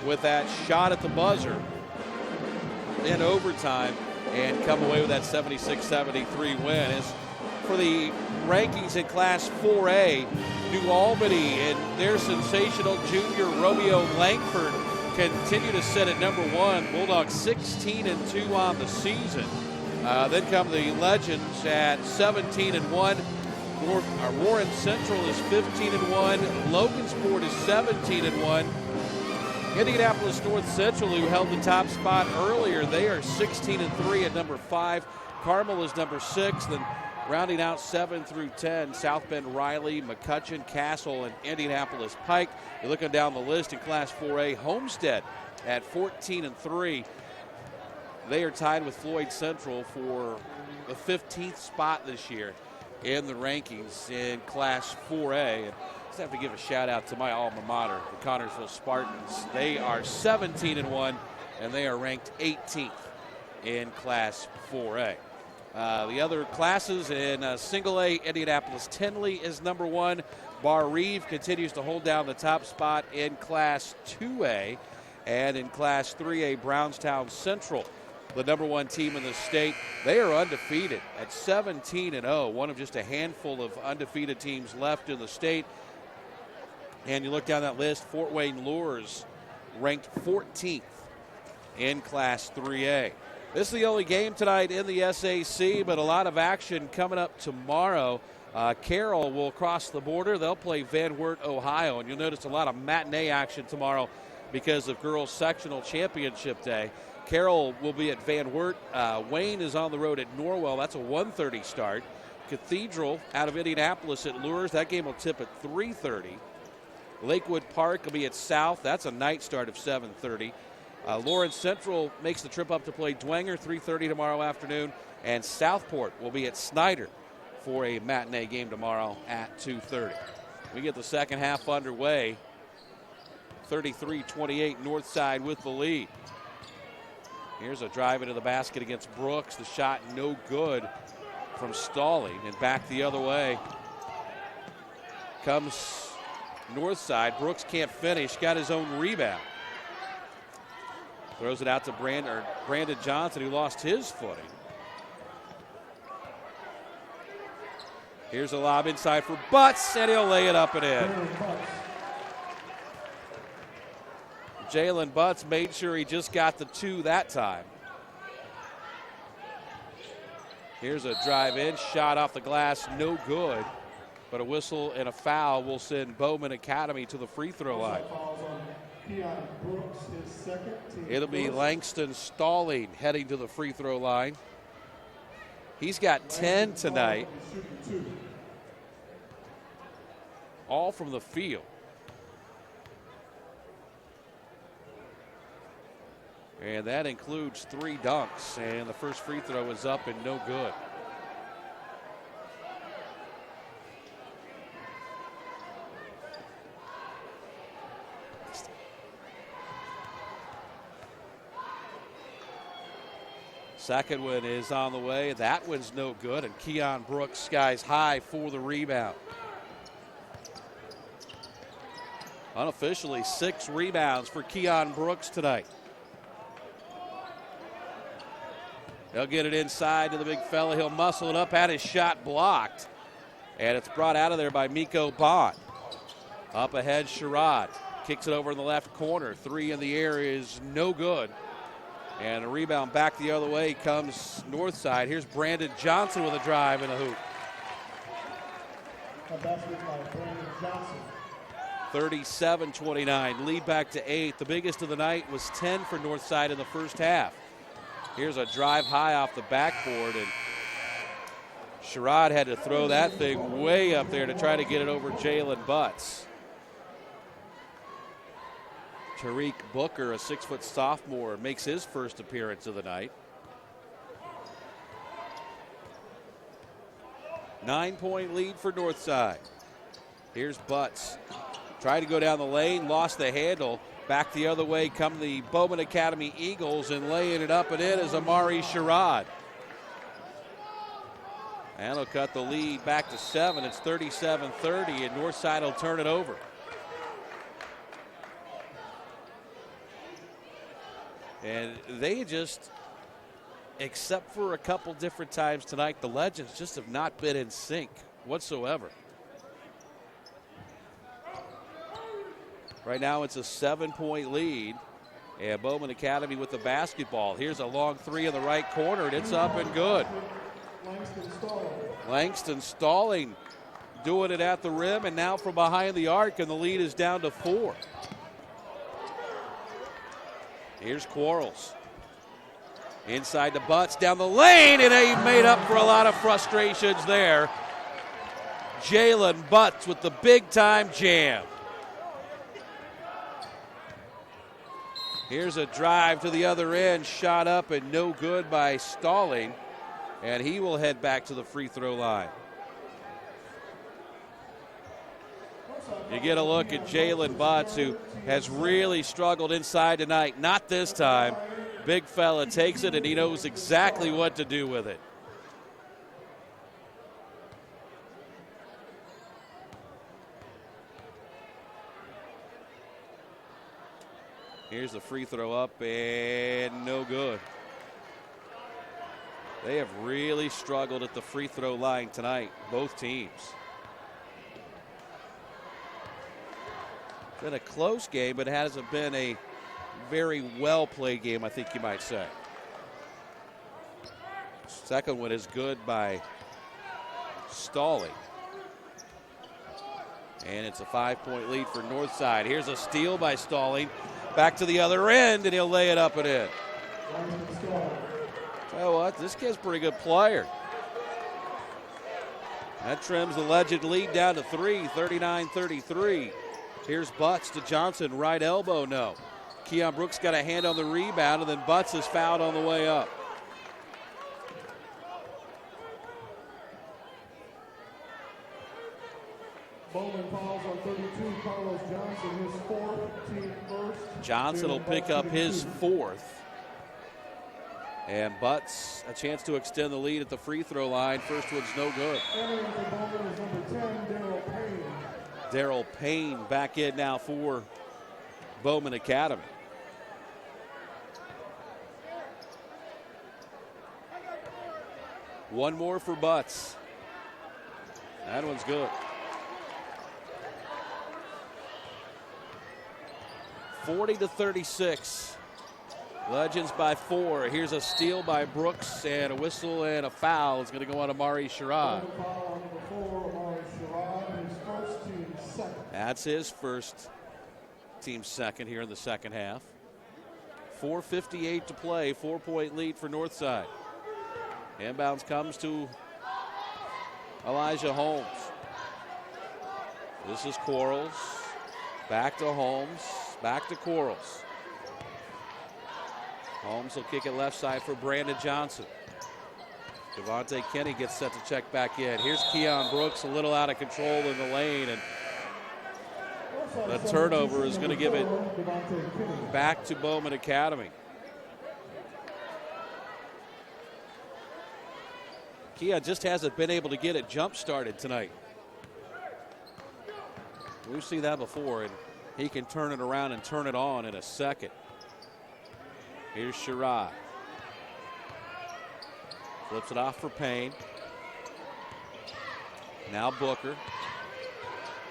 with that shot at the buzzer in overtime and come away with that 76-73 win. As for the rankings in Class 4A, New Albany and their sensational junior Romeo Langford continue to sit at number 1. Bulldogs 16-2 on the season. Then come the Legends at 17-1. Warren Central is 15-1. Logansport is 17-1. Indianapolis North Central, who held the top spot earlier, they are 16-3 at number 5. Carmel is number 6. Then rounding out 7 through 10, South Bend, Riley, McCutcheon, Castle, and Indianapolis Pike. You're looking down the list in Class 4A, Homestead at 14-3. They are tied with Floyd Central for the 15th spot this year in the rankings in Class 4A. And I just have to give a shout out to my alma mater, the Connersville Spartans. They are 17-1, and they are ranked 18th in Class 4A. The other classes in Single A, Indianapolis Tinley is number 1. Bar Reeve continues to hold down the top spot in Class 2A. And in Class 3A, Brownstown Central, the number 1 team in the state. They are undefeated at 17-0, one of just a handful of undefeated teams left in the state. And you look down that list, Fort Wayne Lures ranked 14th in Class 3A. This is the only game tonight in the SAC, but a lot of action coming up tomorrow. Carroll will cross the border. They'll play Van Wert, Ohio, and you'll notice a lot of matinee action tomorrow because of girls sectional championship day. Carroll will be at Van Wert. Wayne is on the road at Norwell. That's a 1:30 start. Cathedral out of Indianapolis at Lures. That game will tip at 3:30. Lakewood Park will be at South. That's a night start of 7:30. Lawrence Central makes the trip up to play Dwenger, 3:30 tomorrow afternoon. And Southport will be at Snyder for a matinee game tomorrow at 2:30. We get the second half underway. 33-28, Northside with the lead. Here's a drive into the basket against Brooks. The shot no good from Stalling, and back the other way comes Northside. Brooks can't finish, got his own rebound. Throws it out to Brandon Johnson, who lost his footing. Here's a lob inside for Butts, and he'll lay it up and in. Jalen Butts made sure he just got the 2 that time. Here's a drive in, shot off the glass, no good. But a whistle and a foul will send Bowman Academy to the free throw line. It'll be Langston Stalling heading to the free throw line. He's got 10 tonight, all from the field. And that includes 3 dunks, and the first free throw is up and no good. Second one is on the way. That one's no good, and Keon Brooks skies high for the rebound. Unofficially, 6 rebounds for Keon Brooks tonight. He'll get it inside to the big fella. He'll muscle it up, had his shot blocked. And it's brought out of there by Miko Bond. Up ahead, Sherrod. Kicks it over in the left corner. Three in the air is no good. And a rebound back the other way comes north side. Here's Brandon Johnson with a drive and a hoop. A basket by Brandon Johnson. 37-29. Lead back to 8. The biggest of the night was 10 for Northside in the first half. Here's a drive high off the backboard, and Sherrod had to throw that thing way up there to try to get it over Jalen Butts. Tariq Booker, a 6-foot sophomore, makes his first appearance of the night. 9-point lead for Northside. Here's Butts. Tried to go down the lane, lost the handle. Back the other way come the Bowman Academy Eagles, and laying it up and in is Amari Sherrod. And he'll cut the lead back to 7. It's 37-30, and Northside will turn it over. And they just, except for a couple different times tonight, the Legends just have not been in sync whatsoever. Right now it's a 7-point lead, and Bowman Academy with the basketball. Here's a long three in the right corner, and it's up and good. Langston Stalling doing it at the rim, and now from behind the arc, and the lead is down to 4. Here's Quarles. Inside the Butts, down the lane, and he made up for a lot of frustrations there. Jalen Butts with the big-time jam. Here's a drive to the other end, shot up and no good by Stalling, and he will head back to the free throw line. You get a look at Jalen Butts, who has really struggled inside tonight. Not this time. Big fella takes it, and he knows exactly what to do with it. Here's the free throw up, and no good. They have really struggled at the free throw line tonight, both teams. It's been a close game, but it hasn't been a very well-played game, I think you might say. Second one is good by Stalling. And it's a 5-point lead for Northside. Here's a steal by Stalling. Back to the other end, and he'll lay it up and in. Tell you what, this kid's a pretty good player. That trims the Legend lead down to 3, 39-33. Here's Butts to Johnson, right elbow, no. Keon Brooks got a hand on the rebound, and then Butts is fouled on the way up. Bowman fouls on 32, Carlos Johnson, his 4th, team first. Johnson will pick up his 4th. And Butts, a chance to extend the lead at the free throw line. First one's no good. Entering for Bowman is number 10, Darryl Payne. Darryl Payne back in now for Bowman Academy. One more for Butts. That one's good. 40-36. Legends by 4. Here's a steal by Brooks, and a whistle and a foul is going to go on Amari Sherrod. That's his first team second here in the second half. 4:58 to play, 4-point lead for Northside. Inbounds comes to Elijah Holmes. This is Quarles. Back to Holmes. Back to Quarles. Holmes will kick it left side for Brandon Johnson. Devontae Kenny gets set to check back in. Here's Keon Brooks, a little out of control in the lane, and the turnover is going to give it back to Bowman Academy. Keon just hasn't been able to get it jump started tonight. We've seen that before, and he can turn it around and turn it on in a second. Here's Sherrod. Flips it off for Payne. Now Booker.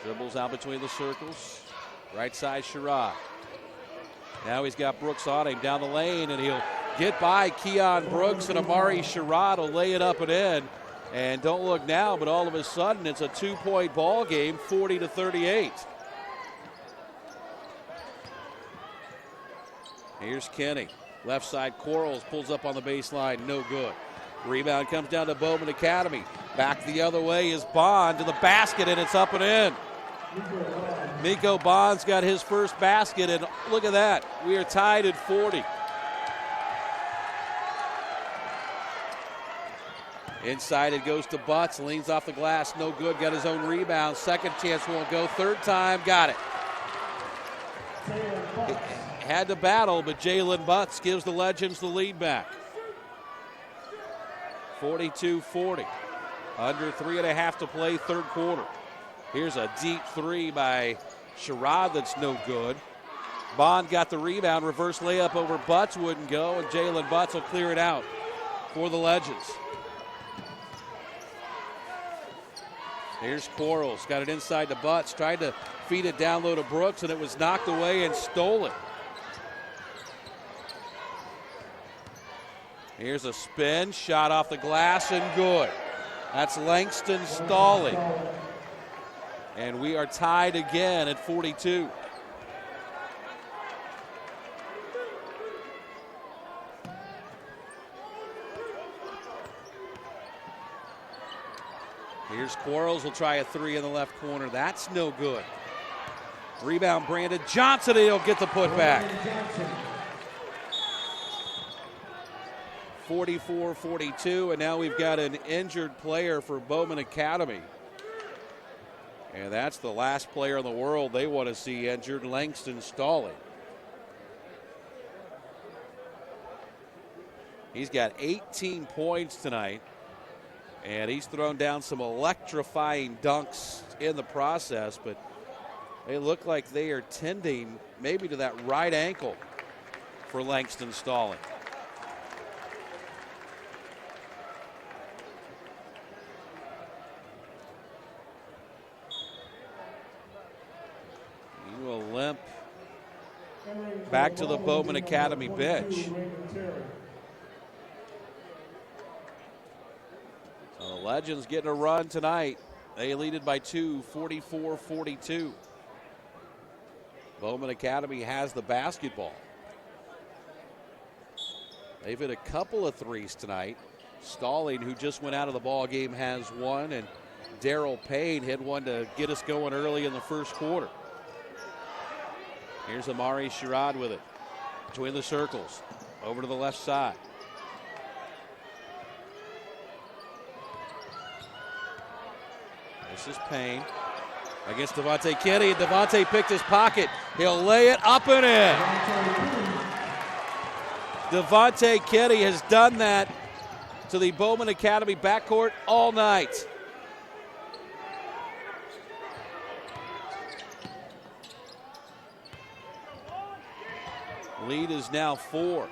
Dribbles out between the circles. Right side, Sherrod. Now he's got Brooks on him down the lane, and he'll get by Keon Brooks, and Amari Sherrod will lay it up and in. And don't look now, but all of a sudden it's a 2-point ball game, 40-38. Here's Kenny. Left side, Quarles pulls up on the baseline, no good. Rebound comes down to Bowman Academy. Back the other way is Bond to the basket, and it's up and in. Miko Bond's got his first basket, and look at that. We are tied at 40. Inside it goes to Butts, leans off the glass, no good, got his own rebound. Second chance won't go, third time, got it. Had to battle, but Jalen Butts gives the Legends the lead back. 42-40. Under 3.5 to play, third quarter. Here's a deep three by Sherrod that's no good. Bond got the rebound, reverse layup over Butts, wouldn't go, and Jalen Butts will clear it out for the Legends. Here's Quarles, got it inside to Butts, tried to feed it down low to Brooks, and it was knocked away and stolen. Here's a spin, shot off the glass, and good. That's Langston stalling. And we are tied again at 42. Here's Quarles, will try a three in the left corner. That's no good. Rebound, Brandon Johnson, he'll get the putback. 44-42, and now we've got an injured player for Bowman Academy. And that's the last player in the world they want to see injured, Langston Stalling. He's got 18 points tonight, and he's thrown down some electrifying dunks in the process, but they look like they are tending maybe to that right ankle for Langston Stalling. He will limp back to the Bowman Academy bench. So the Legends getting a run tonight. They lead it by 2, 44-42. Bowman Academy has the basketball. They've hit a couple of threes tonight. Stalling, who just went out of the ball game, has one, and Daryl Payne hit one to get us going early in the first quarter. Here's Amari Sherrod with it. Between the circles. Over to the left side. This is Payne against Devontae Kenny. Devontae picked his pocket. He'll lay it up and in. Devontae Kenny has done that to the Bowman Academy backcourt all night. Lead is now 4.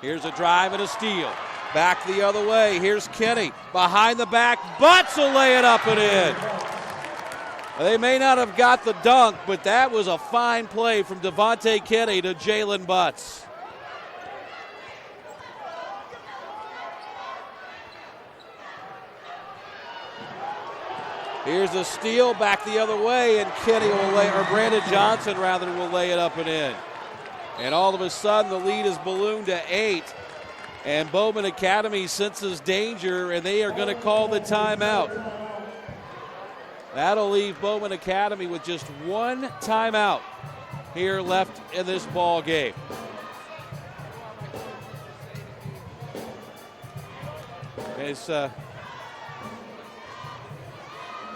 Here's a drive and a steal. Back the other way. Here's Kenny. Behind the back. Butts will lay it up and in. They may not have got the dunk, but that was a fine play from Devontae Kenny to Jalen Butts. Here's a steal back the other way, and Kenny will lay, or Brandon Johnson rather, will lay it up and in. And all of a sudden the lead is ballooned to 8. And Bowman Academy senses danger, and they are going to call the timeout. That'll leave Bowman Academy with just one timeout here left in this ball game.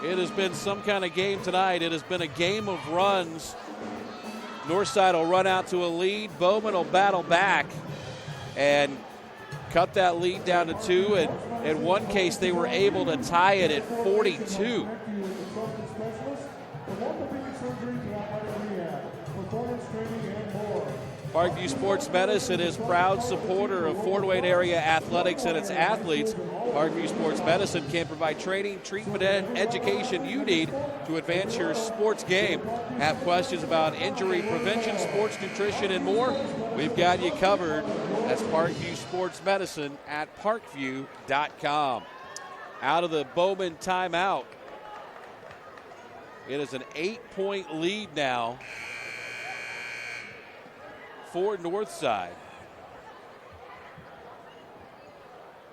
It has been some kind of game tonight. It has been a game of runs. Northside will run out to a lead. Bowman will battle back and cut that lead down to 2. And in one case, they were able to tie it at 42. performance training, and more. Parkview Sports Medicine is proud supporter of Fort Wayne area athletics and its athletes. Parkview Sports Medicine can provide training, treatment, and education you need to advance your sports game. Have questions about injury prevention, sports nutrition, and more? We've got you covered. That's Parkview Sports Medicine at parkview.com. Out of the Bowman timeout. It is an 8-point lead now for Northside.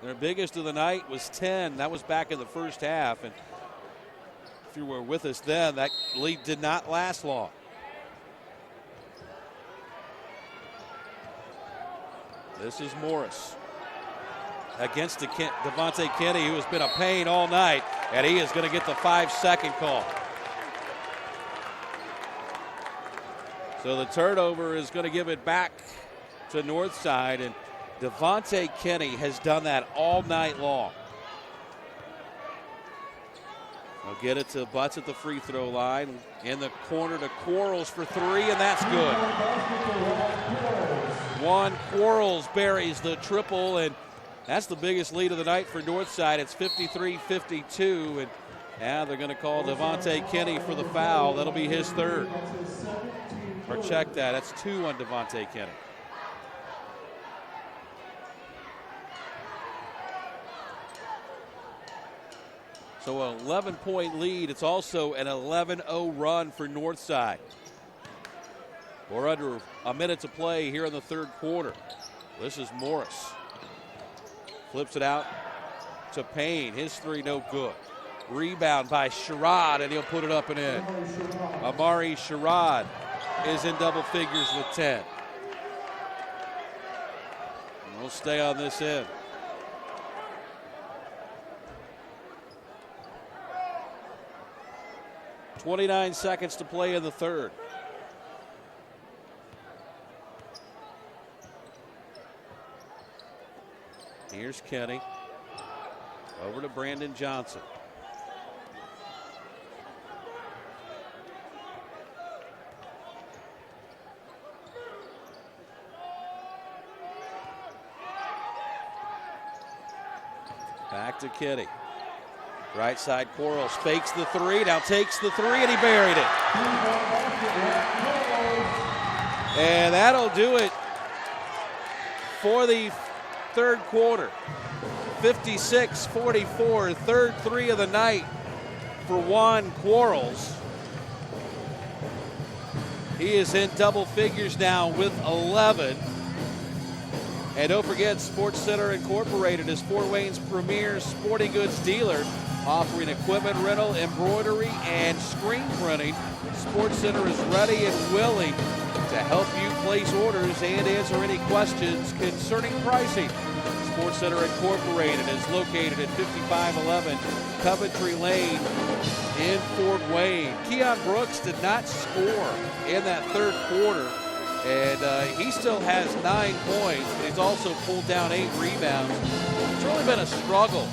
Their biggest of the night was 10. That was back in the first half. And if you were with us then, that lead did not last long. This is Morris against Devontae Kenny, who has been a pain all night, and he is going to get the 5-second call. So the turnover is going to give it back to Northside, and Devontae Kenny has done that all night long. They'll get it to Butts at the free throw line. In the corner to Quarles for three, and that's good. Juan Quarles buries the triple, and that's the biggest lead of the night for Northside. It's 53-52, and now they're going to call Devontae Kenny for the foul. That'll be his third. Or check that. That's 2 on Devontae Kenny. So an 11-point lead. It's also an 11-0 run for Northside. We're under a minute to play here in the third quarter. This is Morris. Flips it out to Payne. His three no good. Rebound by Sherrod, and he'll put it up and in. Amari Sherrod is in double figures with 10. And we'll stay on this end. .29 seconds to play in the third. Here's Kenny. Over to Brandon Johnson. Back to Kenny. Right side, Quarles fakes the three, now takes the three, and he buried it. And that'll do it for the third quarter. 56-44, third three of the night for Juan Quarles. He is in double figures now with 11. And don't forget, Sports Center Incorporated is Fort Wayne's premier sporting goods dealer, offering equipment rental, embroidery, and screen printing. Sports Center is ready and willing to help you place orders and answer any questions concerning pricing. Sports Center Incorporated is located at 5511 Coventry Lane in Fort Wayne. Keon Brooks did not score in that third quarter, and he still has 9 points, but he's also pulled down 8 rebounds. It's really been a struggle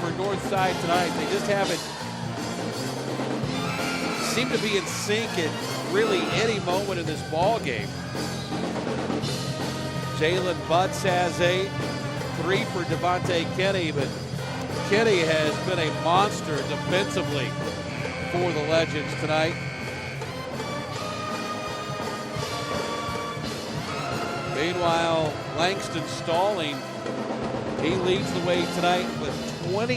for Northside tonight. They just haven't seemed to be in sync at really any moment in this ball game. Jalen Butts has 8, 3 for Devontae Kenny, but Kenny has been a monster defensively for the Legends tonight. Meanwhile, Langston Stalling, he leads the way tonight with 18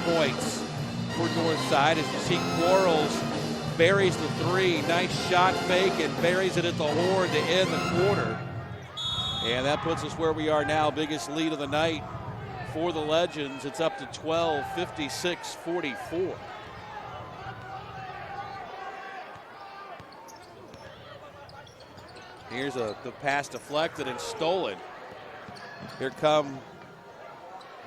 points for Northside. As you see, Quarles buries the three. Nice shot fake and buries it at the horn to end the quarter. And that puts us where we are now. Biggest lead of the night for the Legends. It's up to 12, 56-44. Here's the pass deflected and stolen. Here come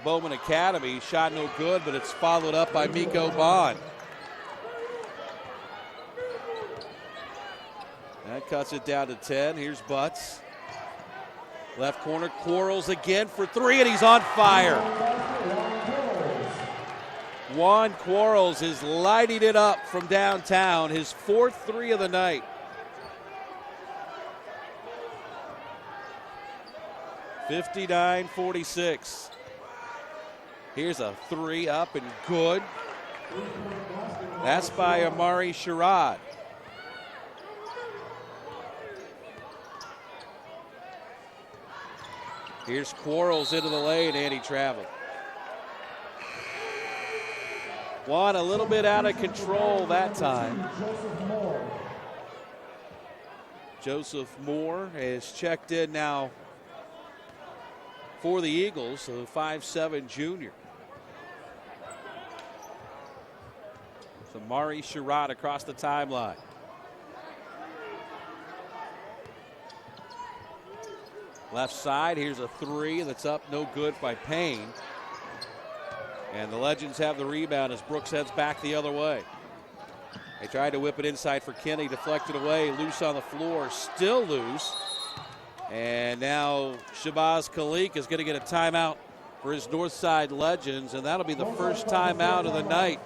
Bowman Academy. Shot no good, but it's followed up by Miko Bond. That cuts it down to 10. Here's Butts. Left corner, Quarles again for 3, and he's on fire. Juan Quarles is lighting it up from downtown. His 4th 3 of the night. 59-46. Here's a three up and good. That's by Amari Sherrod. Here's Quarles into the lane, and he traveled. One a little bit out of control that time. Joseph Moore has checked in now for the Eagles, so 5'7" junior. So Mari Sherrod across the timeline. Left side, here's a three that's up, no good by Payne. And the Legends have the rebound as Brooks heads back the other way. They tried to whip it inside for Kinney, deflected away, loose on the floor, still loose. And now Shabazz Khalik is going to get a timeout for his Northside Legends, and that'll be the first timeout of the night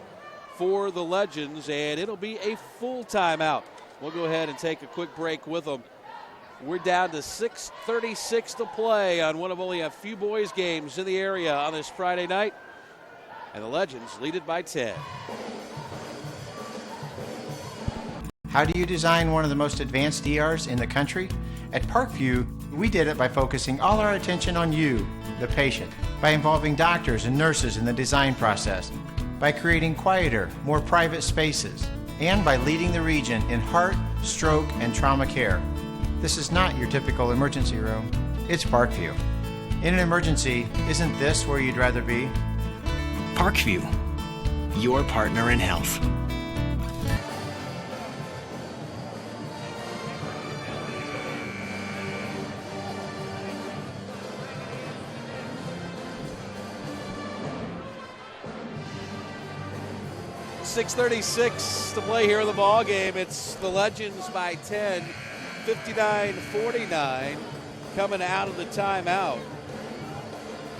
for the Legends, and it'll be a full timeout. We'll go ahead and take a quick break with them. We're down to 6:36 to play on one of only a few boys games in the area on this Friday night. And the Legends lead it by 10. How do you design one of the most advanced DRs in the country? At Parkview, we did it by focusing all our attention on you, the patient, by involving doctors and nurses in the design process, by creating quieter, more private spaces, and by leading the region in heart, stroke, and trauma care. This is not your typical emergency room. It's Parkview. In an emergency, isn't this where you'd rather be? Parkview, your partner in health. .636 to play here in the ball game. It's the Legends by 10, 59-49, coming out of the timeout.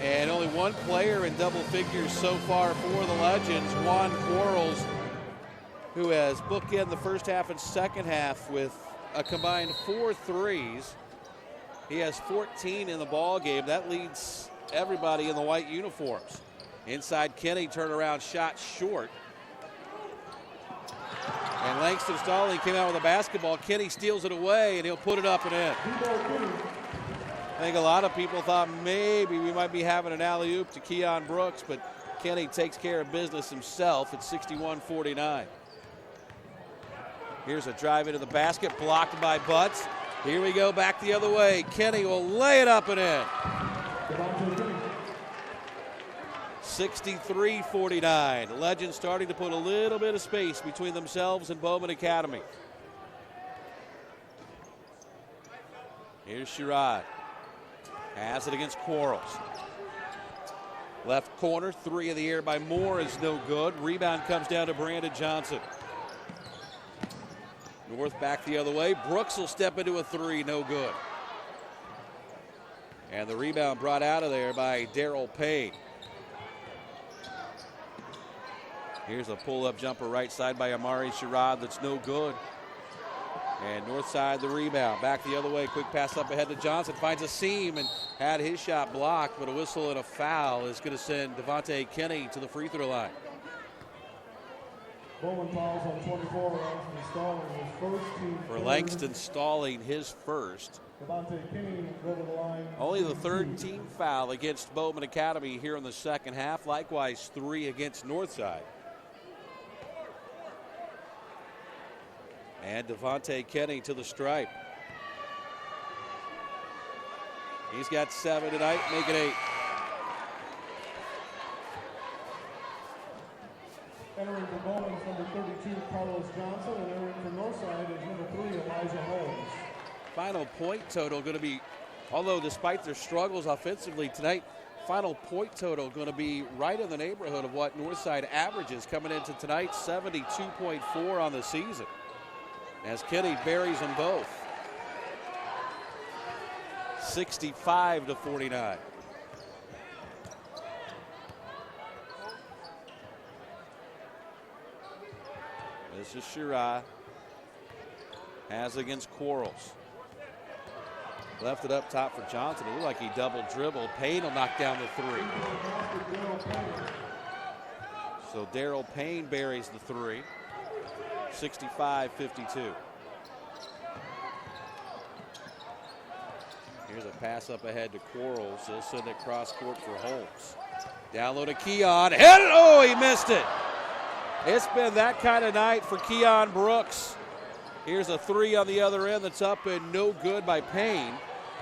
And only one player in double figures so far for the Legends, Juan Quarles, who has bookended the first half and second half with a combined 4 threes. He has 14 in the ball game. That leads everybody in the white uniforms. Inside Kenny, turnaround shot short. And Langston Stalling came out with a basketball. Kenny steals it away, and he'll put it up and in. I think a lot of people thought maybe we might be having an alley-oop to Keon Brooks, but Kenny takes care of business himself at 61-49. Here's a drive into the basket, blocked by Butts. Here we go, back the other way. Kenny will lay it up and in. 63-49. Legends starting to put a little bit of space between themselves and Bowman Academy. Here's Sherrod. Has it against Quarles. Left corner, three in the air by Moore is no good. Rebound comes down to Brandon Johnson. North back the other way. Brooks will step into a three, no good. And the rebound brought out of there by Darryl Payne. Here's a pull-up jumper right side by Amari Sherrod that's no good. And north side the rebound. Back the other way. Quick pass up ahead to Johnson. Finds a seam and had his shot blocked, but a whistle and a foul is going to send Devontae Kinney to the free throw line. Bowman fouls on 24. Langston Stalling, his first team. For Langston Stalling, his first. Devontae Kinney go to the line. Only the third team foul against Bowman Academy here in the second half. Likewise, 3 against Northside. And Devontae Kinney to the stripe. He's got 7 tonight, make it 8. Entering for Bowman is number 32, Carlos Johnson, and entering for Northside is number 3, Elijah Holmes. Final point total going to be, although despite their struggles offensively tonight, final point total going to be right in the neighborhood of what Northside averages coming into tonight, 72.4 on the season. As Kinney buries them both. 65-49. This is Sherrod. Has against Quarles. Left it up top for Johnson. It looked like he double dribbled. Payne will knock down the three. So Daryl Payne buries the three. 65-52. Here's a pass up ahead to Quarles. He'll send it cross court for Holmes. Down low to Keon. Hit it! Oh, he missed it. It's been that kind of night for Keon Brooks. Here's a three on the other end that's up and no good by Payne.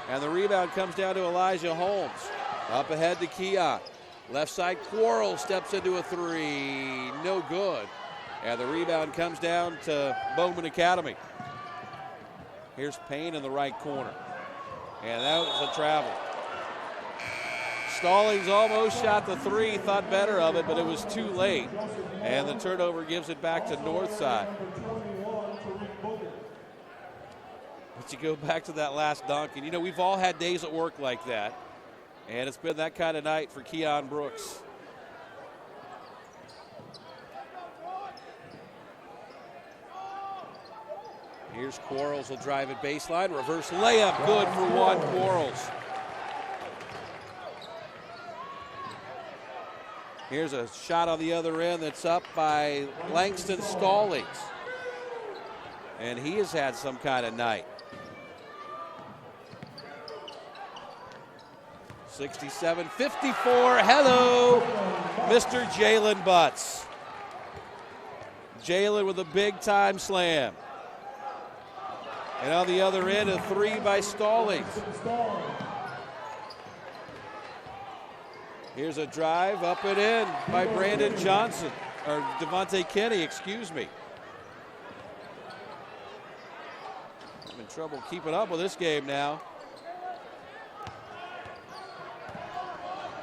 And the rebound comes down to Elijah Holmes. Up ahead to Keon. Left side, Quarles steps into a three. No good. And the rebound comes down to Bowman Academy. Here's Payne in the right corner. And that was a travel. Stallings almost shot the three, thought better of it, but it was too late. And the turnover gives it back to Northside. But you go back to that last dunk, and you know, we've all had days at work like that. And it's been that kind of night for Keon Brooks. Here's Quarles, will drive it baseline. Reverse layup, good for Juan Quarles. Here's a shot on the other end that's up by Langston Stallings. And he has had some kind of night. 67-54, hello, Mr. Jalen Butts. Jalen with a big time slam. And on the other end, a three by Stallings. Here's a drive up and in by Brandon Johnson, or Devontae Kinney, excuse me. I'm in trouble keeping up with this game now.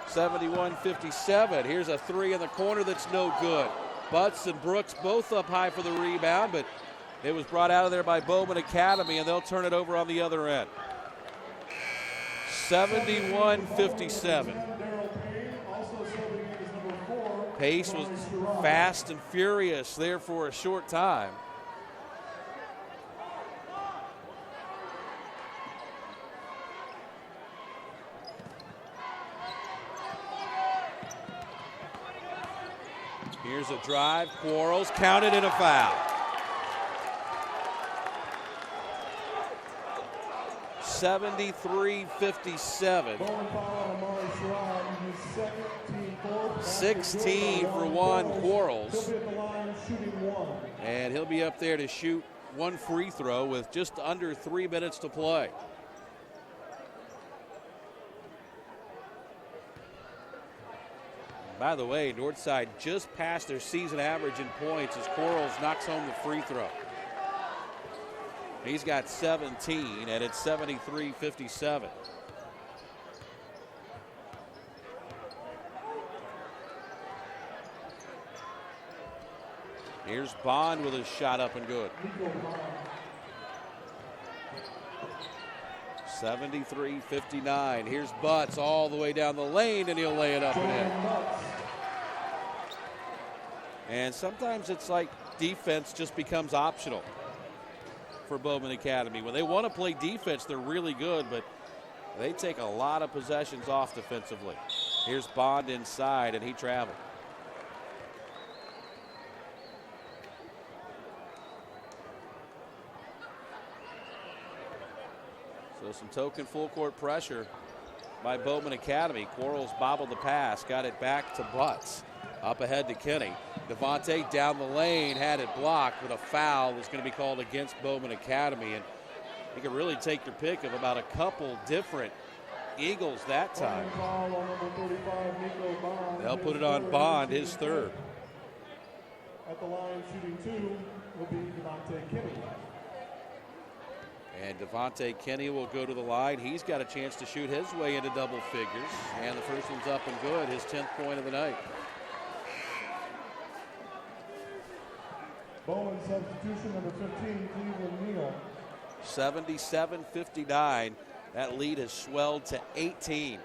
71-57. Here's a three in the corner that's no good. Butts and Brooks both up high for the rebound, but it was brought out of there by Bowman Academy, and they'll turn it over on the other end. 71-57. Pace was fast and furious there for a short time. Here's a drive. Quarles counted in a foul. 73-57. 16 for Juan Quarles. And he'll be up there to shoot one free throw with just under 3 minutes to play. By the way, Northside just passed their season average in points as Quarles knocks home the free throw. He's got 17, and it's 73-57. Here's Bond with his shot up and good. 73-59. Here's Butts all the way down the lane, and he'll lay it up and in. And sometimes it's like defense just becomes optional for Bowman Academy. When they want to play defense, they're really good, but they take a lot of possessions off defensively. Here's Bond inside, and he traveled. So some token full court pressure by Bowman Academy. Quarles bobbled the pass, got it back to Butts. Up ahead to Kinney. Devontae down the lane, had it blocked with a foul that's going to be called against Bowman Academy. And you can really take your pick of about a couple different Eagles that time. They'll put it on Bond, his third. At the line shooting two will be Devontae Kinney. And Devontae Kinney will go to the line. He's got a chance to shoot his way into double figures. And the first one's up and good, his 10th point of the night. Bowman substitution number 15, Cleveland Neal. 77-59. That lead has swelled to 18.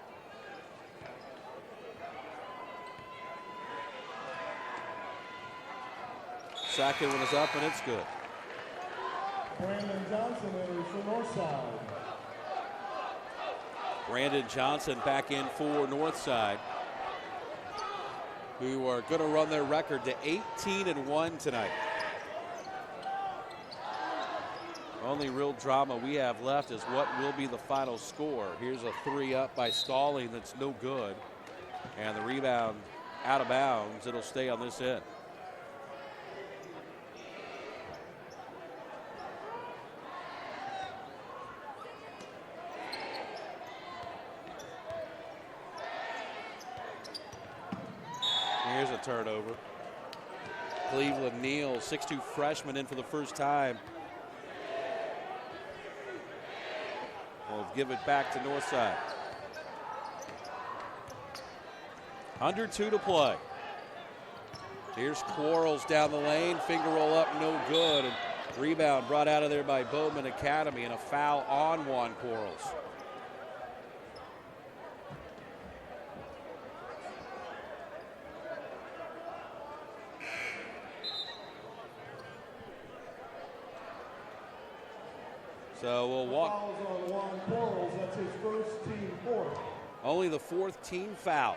Second one is up and it's good. Brandon Johnson enters for Northside. Brandon Johnson back in for Northside, who are going to run their record to 18-1 tonight. Only real drama we have left is what will be the final score. Here's a 3 up by Stalling that's no good. And the rebound out of bounds. It'll stay on this end. Here's a turnover. Cleveland Neal, 6'2" freshman, in for the first time. We'll give it back to Northside. Under 2 to play. Here's Quarles down the lane. Finger roll up, no good. And rebound brought out of there by Bowman Academy, and a foul on Juan Quarles. So we'll walk. On Juan Quarles, that's his first, team fourth. Only the 4th team foul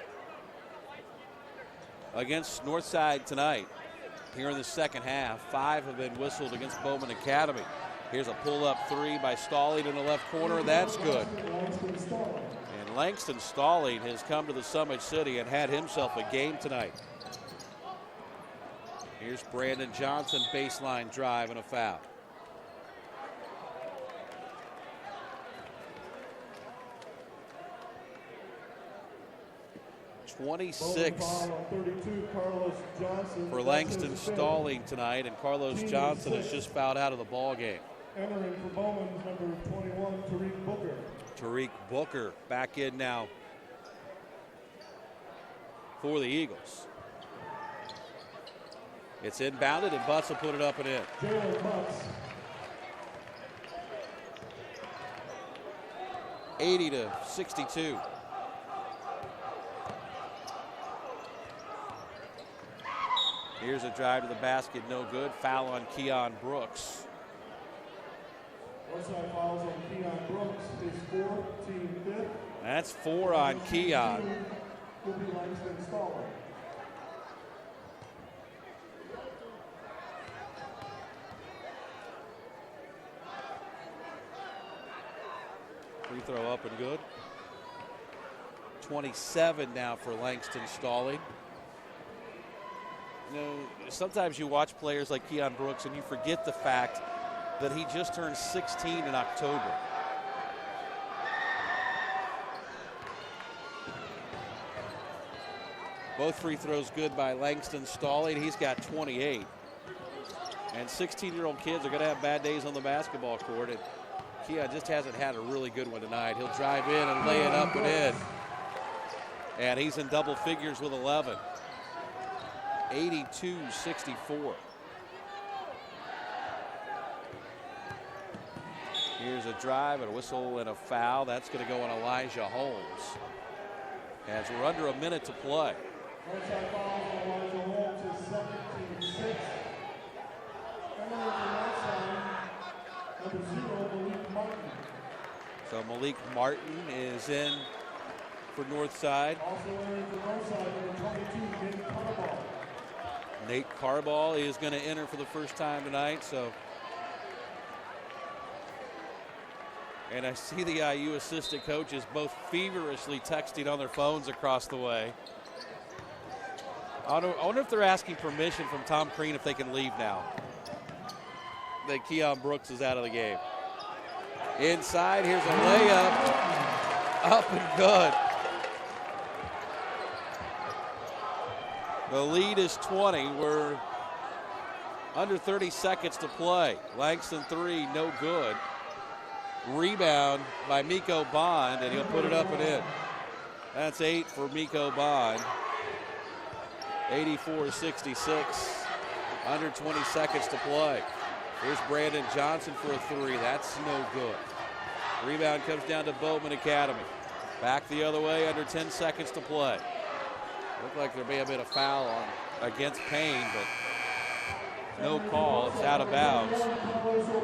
against Northside tonight. Here in the second half, 5 have been whistled against Bowman Academy. Here's a pull-up 3 by Stalling in the left corner. That's good. And Langston Stalling has come to the Summit City and had himself a game tonight. Here's Brandon Johnson, baseline drive and a foul. 26 for Langston Stalling tonight, and Carlos Johnson has just fouled out of the ball game. Entering for Bowman, number 21, Tariq Booker. Tariq Booker back in now for the Eagles. It's inbounded, and Butts will put it up and in. Jalen Butts. 80-62. Here's a drive to the basket, no good. Foul on Keon Brooks. Northside fouls on Keon Brooks, his 4th, team 5th. That's 4 on Keon. Will be Langston Stalling. Free throw up and good. 27 now for Langston Stalling. You know, sometimes you watch players like Keon Brooks and you forget the fact that he just turned 16 in October. Both free throws good by Langston Stalling. He's got 28. And 16-year-old kids are going to have bad days on the basketball court. And Keon just hasn't had a really good one tonight. He'll drive in and lay it up and in. And he's in double figures with 11. 82-64. Here's a drive and a whistle and a foul. That's going to go on Elijah Holmes. As we're under a minute to play. Northside fouls on Elijah Holmes, his 2nd, team 6th. Entering for Northside, number 0, Malik Martin. So Malik Martin is in for Northside. Also entering for Northside, number 22, Nate Carball. Nate Carball is going to enter for the first time tonight. So, and I see the IU assistant coaches both feverishly texting on their phones across the way. I wonder if they're asking permission from Tom Crean if they can leave now. That Keon Brooks is out of the game. Inside, here's a layup. Up and good. The lead is 20. We're under 30 seconds to play. Langston 3, no good. Rebound by Miko Bond, and he'll put it up and in. That's 8 for Miko Bond. 84-66. Under 20 seconds to play. Here's Brandon Johnson for a 3. That's no good. Rebound comes down to Bowman Academy. Back the other way, under 10 seconds to play. Looked like there may have been a foul against Payne, but no call. It's out of bounds.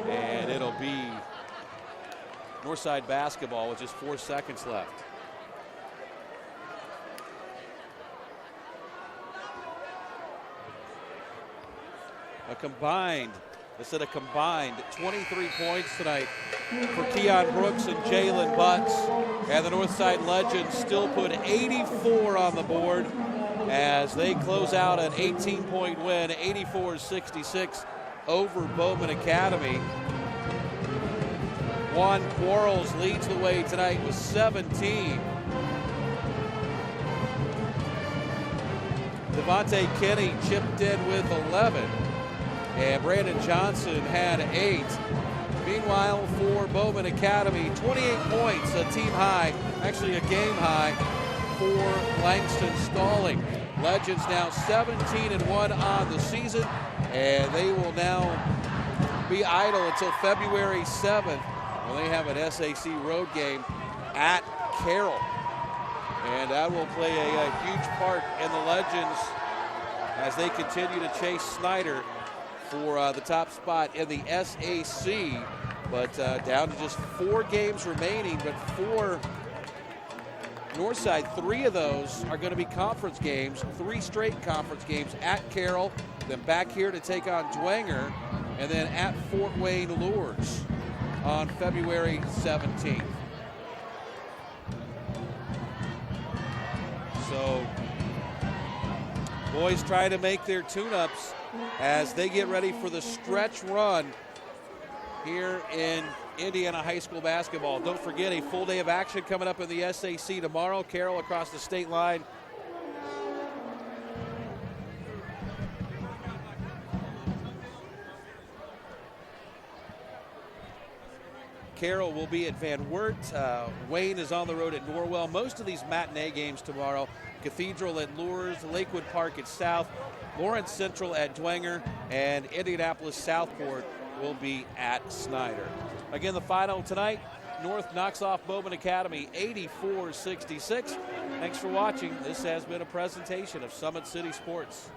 And it'll be Northside basketball with just 4 seconds left. A combined 23 points tonight for Keon Brooks and Jalen Butts. And the Northside Legends still put 84 on the board as they close out an 18-point win, 84-66 over Bowman Academy. Juan Quarles leads the way tonight with 17. Devontae Kinney chipped in with 11. And Brandon Johnson had 8. Meanwhile, for Bowman Academy, 28 points, a team high, actually a game high for Langston Stalling. Legends now 17-1 on the season, and they will now be idle until February 7th when they have an SAC road game at Carroll. And that will play a huge part in the Legends as they continue to chase Snyder for the top spot in the SAC, but down to just 4 games remaining. But for Northside, 3 of those are going to be conference games, 3 straight conference games at Carroll, then back here to take on Dwenger, and then at Fort Wayne Lures on February 17th. So boys try to make their tune-ups as they get ready for the stretch run here in Indiana high school basketball. Don't forget, a full day of action coming up in the SAC tomorrow. Carroll across the state line. Carroll will be at Van Wert. Wayne is on the road at Norwell. Most of these matinee games tomorrow, Cathedral at Lures, Lakewood Park at South, Lawrence Central at Dwenger, and Indianapolis Southport will be at Snyder. Again, the final tonight, North knocks off Bowman Academy 84-66. Thanks for watching. This has been a presentation of Summit City Sports.